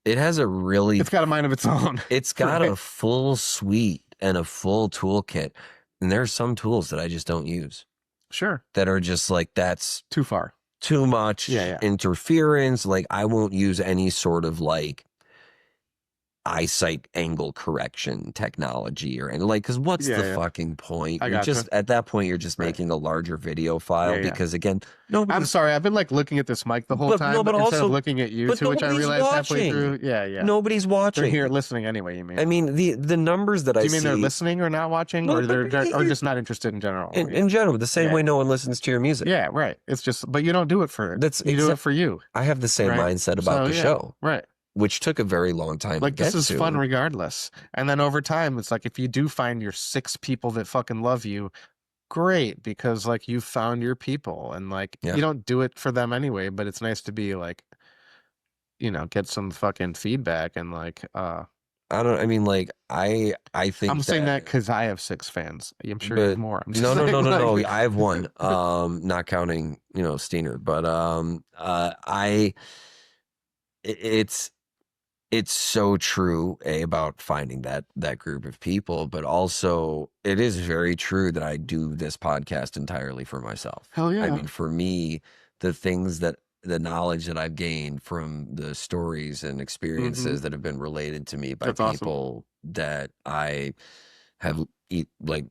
it has a really It's got a mind of its own, it's got right? a full suite and a full toolkit. And there's some tools that I just don't use Sure. that are just like that's Too far. too Yeah, much yeah. interference. Like I won't use any sort of like eyesight angle correction technology or and like because what's Yeah, the yeah. fucking point? I You're gotcha. just at that point you're just Right. making a larger video Yeah, file yeah. because again I'm nobody's sorry. I've been like looking at this mic the whole but no time but instead of also looking at you but two, which I nobody's realized halfway watching. through. Yeah, yeah. Nobody's They're here watching. listening anyway, you mean? I mean the numbers that Do I you mean they're see listening or not watching, no or but or just not interested in general? in general the same Yeah. way no one listens to your music. Yeah, right. It's just, but you don't do it for it. That's You do it exact for you, I have the same right? mindset about So the yeah, show, right. which took a very long time to Like this get is fun to. regardless. And then over time, it's like if you do find your six people that fucking love you, great, because like you found your people, and like Yeah. you don't do it for them anyway, but it's nice to be like, get some fucking feedback and like I mean like I I'm think saying that that because I have six fans. I'm sure you have but more. I'm no just no no saying no no like I have one not counting Steiner but I it's it's so true about finding that group of people but also it is very true that I do this podcast entirely for myself. hell I yeah. mean for me the things that the knowledge that I've gained from the stories and Hmm. experiences that have been related to me by That's awesome. people that I have like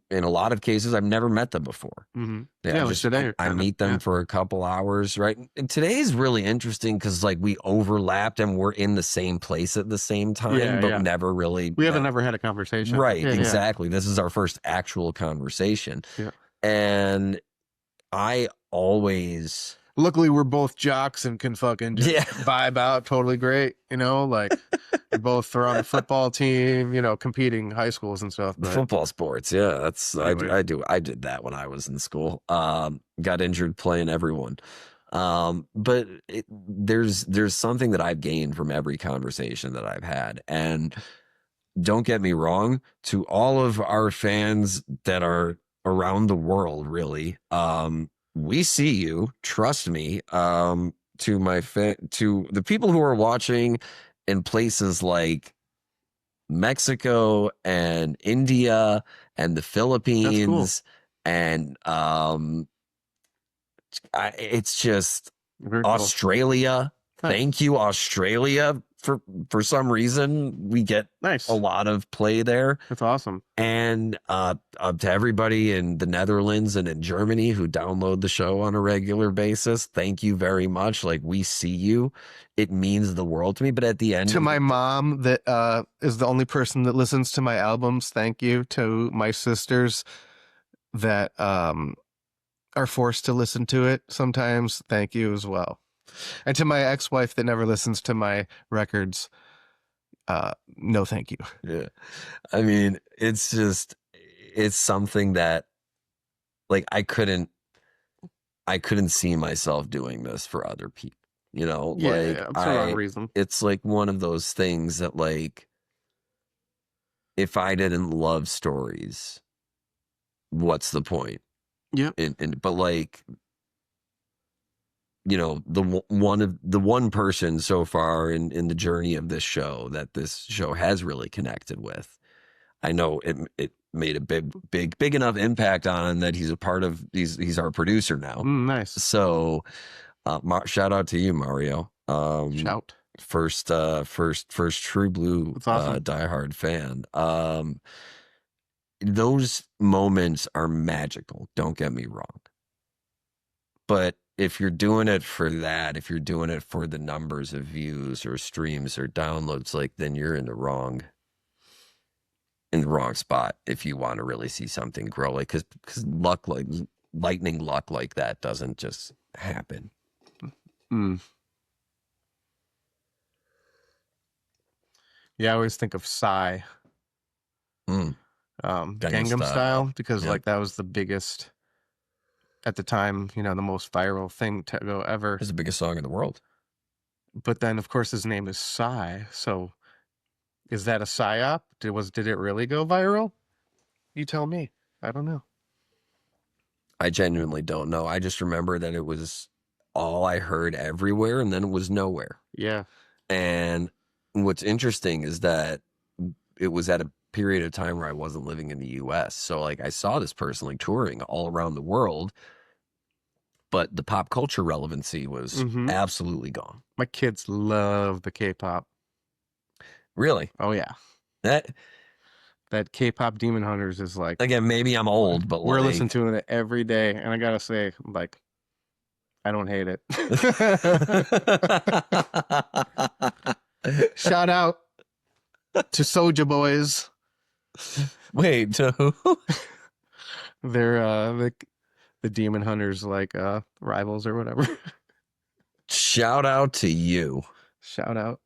in a lot of cases I've never met them before. Hmm. Yeah, Yeah, like today, I kind of. meet them Yeah. for a couple hours, right? And today is really interesting because like we overlapped and we're in the same place at the same time, Yeah, but yeah. never really We haven't met. never had a conversation. Right, Yeah, yeah, exactly. This is our first actual conversation. yeah. And I always, Luckily, we're both jocks and can fucking just yeah, vibe out totally great. Like we both are on the football team, competing high schools and stuff. the But football sports. Yeah, that's anyways, I did that when I was in school. Got injured playing everyone. But there's something that I've gained from every conversation that I've had. And don't get me wrong, to all of our fans that are around the world, really, we see you. Trust me. To the people who are watching in places like Mexico and India and the that's cool. Philippines and it's just Very cool. Australia. Nice. Thank you, Australia. For some reason, we get a Nice. lot of play there. That's awesome. And up to everybody in the Netherlands and in Germany who download the show on a regular basis, thank you very much. Like we see you. It means the world to me. But at the end To of my the mom, that is the only person that listens to my albums. Thank you. To my sisters that are forced to listen to it sometimes. Thank you as well. And to my ex-wife that never listens to my records, no, thank you. yeah, I mean, it's just it's something that like I couldn't see myself doing this for other people. Yeah, Like yeah, it's the wrong reason. it's like one of those things that like if I didn't love stories, what's the point? Yep. But like, the one person so far in the journey of this show that this show has really connected with. I know it made a big enough impact on him that he's a part of he's our producer now. Nice. So shout out to you, Mario. Shout. First true blue That's awesome. diehard fan. Those moments are magical, don't get me wrong. But if you're doing it for that, if you're doing it for the numbers of views or streams or downloads, like then you're in the wrong spot if you want to really see something grow. Like because luck like lightning luck like that doesn't just happen. Mm. Yeah, I always think of Psy, Mm. Gangnam Gangnam Style. Style, because Yeah. like that was the biggest at the time, the most viral thing to go ever. It's the biggest song in the world. But then, of course, his name is Psy. So is that a psyop? Did it really go viral? You tell me. I don't know. I genuinely don't know. I just remember that it was all I heard everywhere and then it was nowhere. Yeah. And what's interesting is that it was at a period of time where I wasn't living in the US. So like I saw this person like touring all around the world, but the pop culture relevancy was Mm-hmm. absolutely gone. My kids love the K-pop. Really? Oh yeah, That that K-pop Demon Hunters is like again, maybe I'm old, but we're listening like to it every day, and I gotta say, like, I don't hate it. Shout out to Soulja Boys. wait, to who? They're the Demon Hunters like rivals or whatever. Shout out to you. Shout out.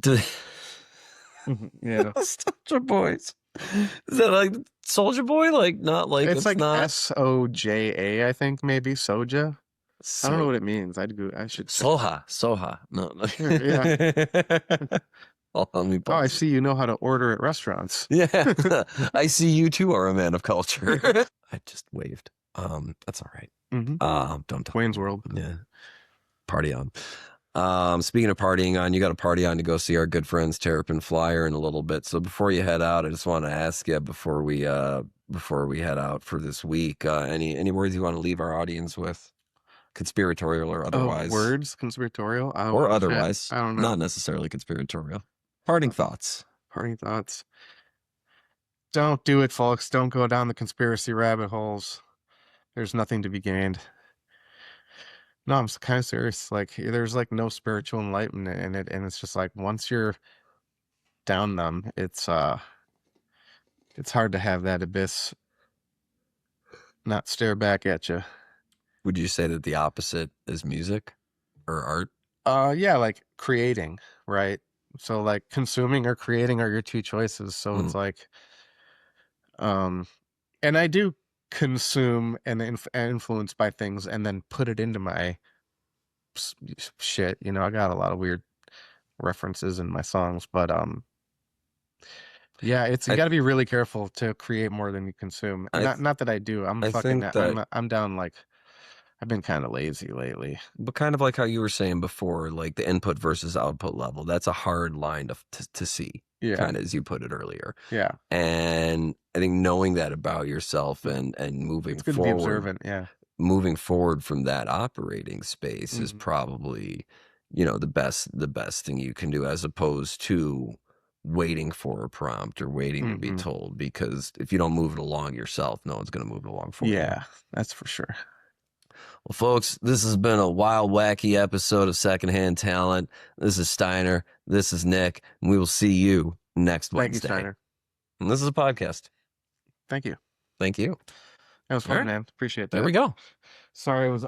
To Yeah. Soldier Boys. Is that like Soldier Boy? Like not like It's it's like not Soja, I think maybe Soja. I don't know so what it means. I should check. Soha. No, no. Yeah. Hold on, let me Oh, I pause. see you know how to order at restaurants. Yeah. I see you too are a man of culture. I just waved. That's all right. Hmm. Don't tell Wayne's anyone. World. Yeah. Party on. Speaking of partying on, you got a party on to go see our good friends Terrapin Flyer in a little bit. So before you head out, I just want to ask you before we head out for this week, any words you want to leave our audience with, conspiratorial or Oh, otherwise, words conspiratorial. or Oh shit. otherwise, I don't know. not necessarily conspiratorial. Parting thoughts. Parting thoughts. Don't do it, folks. Don't go down the conspiracy rabbit holes. There's nothing to be gained. No, I'm kind of serious. Like, there's like no spiritual enlightenment in it, and it's just like once you're down them, it's hard to have that abyss not stare back at you. Would you say that the opposite is music or art? Yeah, like creating, right? So like consuming or creating are your two choices. So Mm. it's like, um, and I do consume and influenced by things and then put it into my shit. You know, I got a lot of weird references in my songs, but yeah, it's you I got to be really careful to create more than you consume. I Not that I do. I'm I fucking think that I'm down like I've been kind of lazy lately. But kind of like how you were saying before, like the input versus output level, that's a hard line to see, Yeah. kind of as you put it earlier. Yeah. And I think knowing that about yourself and It's good to be observant. Yeah. moving forward from that operating space is Hmm. probably, the best thing you can do as opposed to waiting for a prompt or waiting to be Hmm. told, because if you don't move it along yourself, no one's going to move it along for you. Yeah, that's for sure. Well, folks, this has been a wild, wacky episode of Secondhand Talent. This is Steiner. This is Nick. And we will see you next Thank you, Wednesday. Steiner. And this is a podcast. Thank you. Thank you. That was All fun, right. man. Appreciate There that. we go. Sorry, it was.